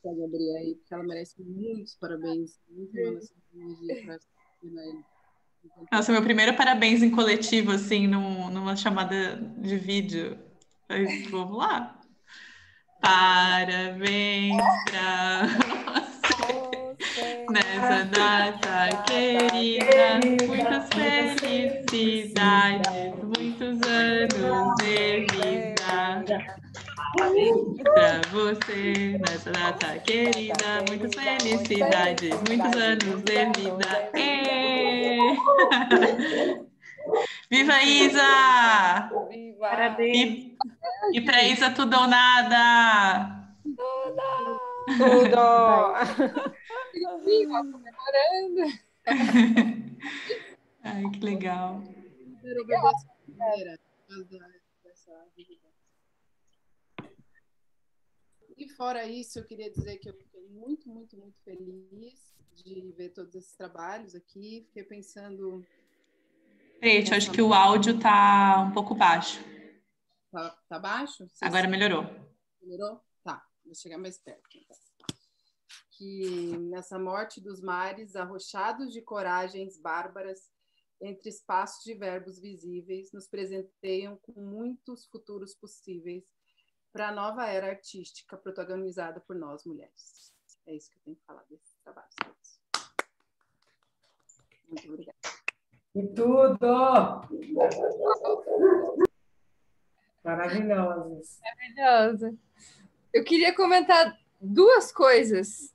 Pode abrir aí, porque ela merece muitos parabéns. Muito energia para ele. Nossa, meu primeiro parabéns em coletivo, assim, numa chamada de vídeo. Mas, vamos lá. Parabéns pra você nessa data querida. Muitas felicidades, muitos anos de vida. Pra você nessa data querida, muitas felicidades, muitos anos de vida. Viva Isa! Viva! Parabéns! E pra Isa tudo ou nada! Tudo! Comemorando! Ai, que legal! E fora isso, eu queria dizer que eu fiquei muito, muito, muito feliz de ver todos esses trabalhos aqui. Fiquei pensando... Prete, eu acho que o áudio tá um pouco baixo. Tá baixo? Agora melhorou. Melhorou? Tá, vou chegar mais perto. Então. Que nessa morte dos mares, arrochados de coragens bárbaras, entre espaços de verbos visíveis, nos presenteiam com muitos futuros possíveis para a nova era artística protagonizada por nós, mulheres. É isso que eu tenho que falar desses trabalhos. Muito obrigada. E tudo! Maravilhosos. Maravilhosa. Eu queria comentar duas coisas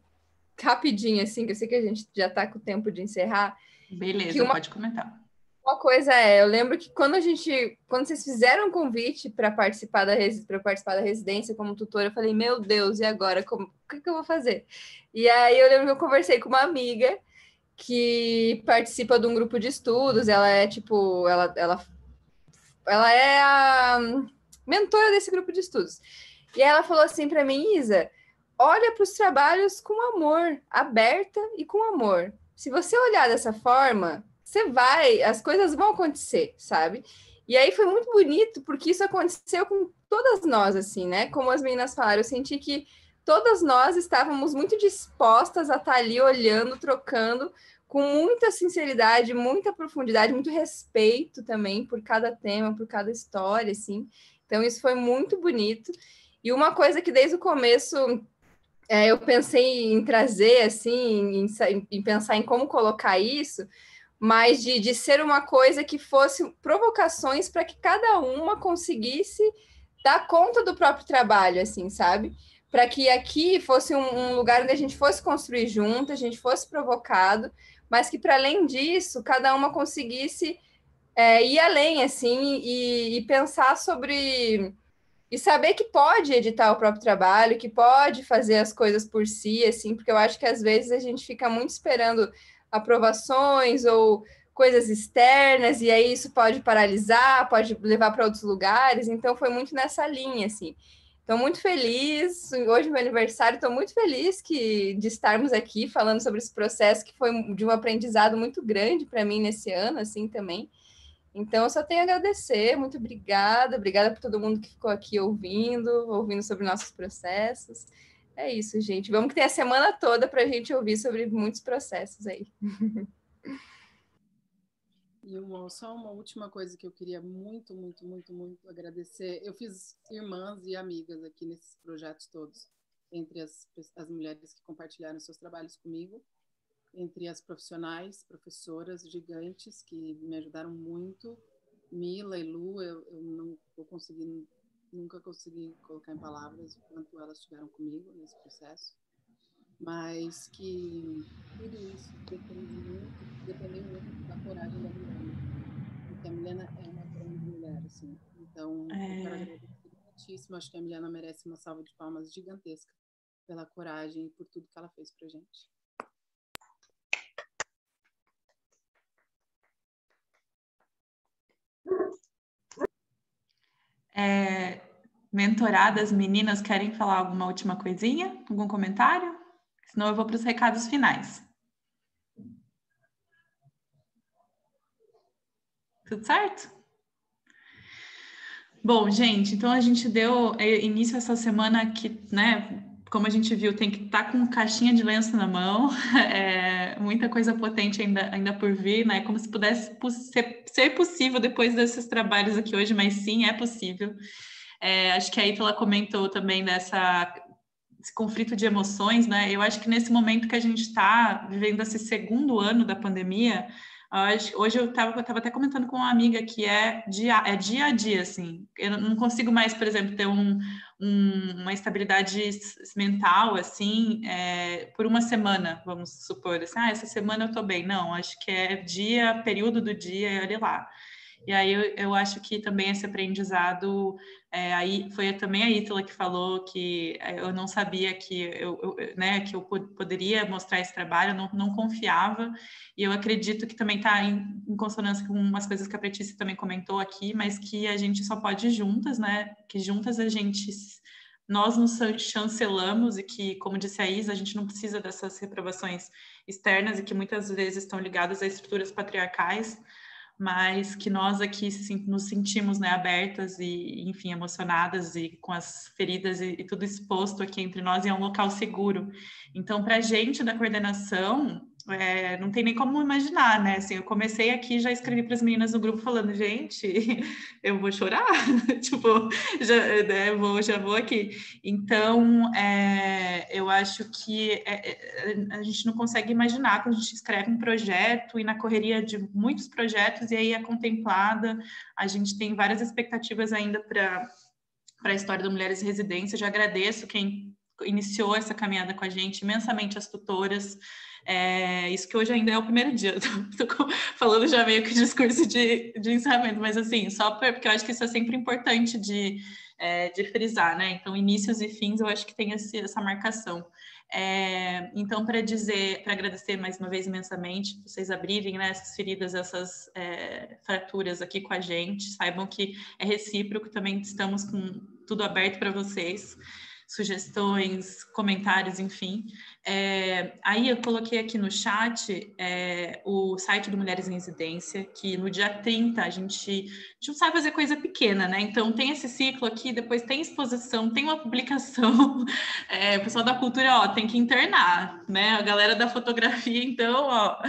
rapidinho, assim, que eu sei que a gente já está com o tempo de encerrar. Beleza, pode comentar. Uma coisa eu lembro que quando vocês fizeram um convite para participar da residência como tutora, eu falei, meu Deus, e agora? O que eu vou fazer? E aí eu lembro que eu conversei com uma amiga que participa de um grupo de estudos, ela é tipo, ela é a mentora desse grupo de estudos. E ela falou assim para mim, Isa, olha para os trabalhos com amor, aberta e com amor. Se você olhar dessa forma, as coisas vão acontecer, sabe? E aí foi muito bonito, porque isso aconteceu com todas nós, assim, né? Como as meninas falaram, eu senti que todas nós estávamos muito dispostas a estar ali olhando, trocando, com muita sinceridade, muita profundidade, muito respeito também por cada tema, por cada história, assim. Então, isso foi muito bonito. E uma coisa que desde o começo eu pensei em trazer, assim, em pensar em como colocar isso, mas de ser uma coisa que fosse provocações para que cada uma conseguisse dar conta do próprio trabalho, assim, sabe? Para que aqui fosse um lugar onde a gente fosse construir junto, a gente fosse provocado, mas que, para além disso, cada uma conseguisse ir além, assim, e pensar sobre... E saber que pode editar o próprio trabalho, que pode fazer as coisas por si, assim, porque eu acho que às vezes a gente fica muito esperando aprovações ou coisas externas, e aí isso pode paralisar, pode levar para outros lugares, então foi muito nessa linha, assim. Estou muito feliz, hoje é meu aniversário, estou muito feliz de estarmos aqui falando sobre esse processo que foi de um aprendizado muito grande para mim nesse ano, assim, também. Então, eu só tenho a agradecer, muito obrigada por todo mundo que ficou aqui ouvindo sobre nossos processos. É isso, gente. Vamos que ter a semana toda para a gente ouvir sobre muitos processos aí. E só uma última coisa que eu queria muito, muito, muito, muito agradecer. Eu fiz irmãs e amigas aqui nesses projetos todos, entre as mulheres que compartilharam seus trabalhos comigo, entre as profissionais, professoras gigantes que me ajudaram muito, Mila e Lu, eu nunca consegui colocar em palavras o quanto elas estiveram comigo nesse processo, mas que tudo isso dependeu muito da coragem da Milena, porque a Milena é uma grande mulher, assim, então eu quero agradecer muitíssimo, acho que a Milena merece uma salva de palmas gigantesca pela coragem e por tudo que ela fez pra gente. Mentoradas, meninas, querem falar alguma última coisinha? Algum comentário? Senão eu vou para os recados finais. Tudo certo? Bom, gente, então a gente deu início a essa semana que, né, como a gente viu, tem que estar com caixinha de lenço na mão, muita coisa potente ainda por vir, né? Como se pudesse ser possível depois desses trabalhos aqui hoje, mas sim, é possível. Acho que a Ítala comentou também esse conflito de emoções, né? Eu acho que nesse momento que a gente está vivendo esse segundo ano da pandemia, hoje eu estava até comentando com uma amiga que é dia a dia, assim. Eu não consigo mais, por exemplo, ter uma estabilidade mental, assim, por uma semana, vamos supor. Assim, essa semana eu estou bem. Não, acho que é período do dia, olha lá. E aí eu acho que também esse aprendizado, aí foi também a Ítala que falou que eu não sabia que que eu poderia mostrar esse trabalho, não confiava, e eu acredito que também está em consonância com umas coisas que a Letícia também comentou aqui, mas que a gente só pode ir juntas, né? Que juntas nós nos chancelamos e que, como disse a Isa, a gente não precisa dessas reprovações externas e que muitas vezes estão ligadas a estruturas patriarcais, mas que nós aqui nos sentimos, né, abertas e, enfim, emocionadas e com as feridas e tudo exposto aqui entre nós, e é um local seguro. Então, para a gente da coordenação, não tem nem como imaginar, né? Assim, eu comecei aqui, já escrevi para as meninas no grupo falando, gente, eu vou chorar, tipo, já vou aqui. Então, eu acho que a gente não consegue imaginar quando a gente escreve um projeto e na correria de muitos projetos, e aí é contemplada, a gente tem várias expectativas ainda para a história da Mulheres em Residência. Eu já agradeço quem iniciou essa caminhada com a gente, imensamente as tutoras. Isso que hoje ainda é o primeiro dia, tô falando já meio que discurso de encerramento, mas assim, só porque eu acho que isso é sempre importante de frisar, né? Então, inícios e fins, eu acho que tem essa marcação. Então, para agradecer mais uma vez imensamente, vocês abrirem, né, essas feridas, essas fraturas aqui com a gente, saibam que é recíproco, também estamos com tudo aberto para vocês. sugestões, comentários, enfim. Aí eu coloquei aqui no chat o site do Mulheres em Residência, que no dia 30 a gente não sabe fazer coisa pequena, né? Então tem esse ciclo aqui, depois tem exposição, tem uma publicação. O pessoal da cultura, ó, tem que internar, né? A galera da fotografia, então, ó.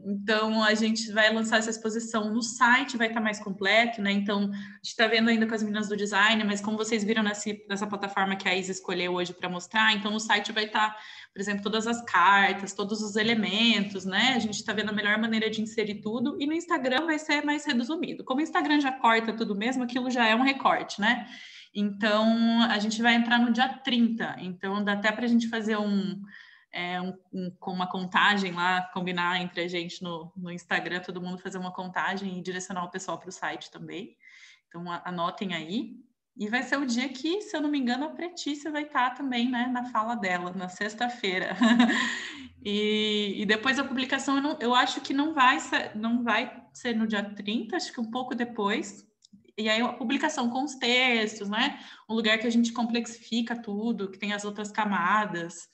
Então a gente vai lançar essa exposição no site, vai estar mais completo, né? Então a gente está vendo ainda com as meninas do design, mas como vocês viram nessa plataforma que a Isa escolheu hoje para mostrar, então no site vai estar, por exemplo, todas as cartas, todos os elementos, né? A gente está vendo a melhor maneira de inserir tudo, e no Instagram vai ser mais resumido. Como o Instagram já corta tudo mesmo, aquilo já é um recorte, né? Então a gente vai entrar no dia 30, então dá até para a gente fazer com uma contagem lá, combinar entre a gente no Instagram, todo mundo fazer uma contagem e direcionar o pessoal para o site também. Então, anotem aí. E vai ser o dia que, se eu não me engano, a Pretícia vai estar também, né, na fala dela, na sexta-feira. E depois a publicação, eu acho que não vai ser no dia 30, acho que um pouco depois. E aí a publicação com os textos, né? Um lugar que a gente complexifica tudo, que tem as outras camadas,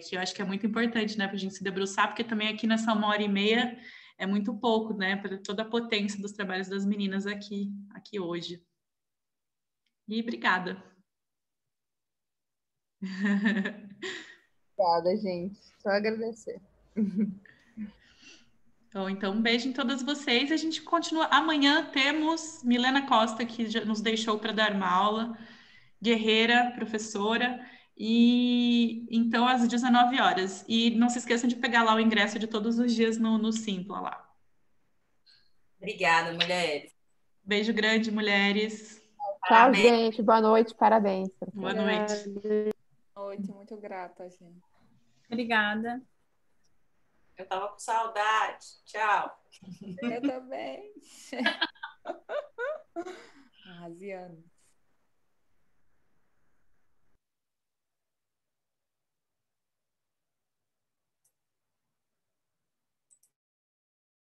que eu acho que é muito importante, né, para a gente se debruçar, porque também aqui nessa 1h30 é muito pouco, né, para toda a potência dos trabalhos das meninas aqui hoje. E obrigada. Obrigada, gente. Só agradecer. Então, um beijo em todas vocês. A gente continua. Amanhã temos Milena Costa, que já nos deixou para dar uma aula, guerreira, professora. E então, às 19 horas. E não se esqueçam de pegar lá o ingresso de todos os dias no Simpla lá. Obrigada, mulheres. Beijo grande, mulheres. Tchau, gente. Boa noite. Parabéns. Boa noite. Boa noite, muito grata, gente. Obrigada. Eu tava com saudade. Tchau. Eu também. Arrasiando.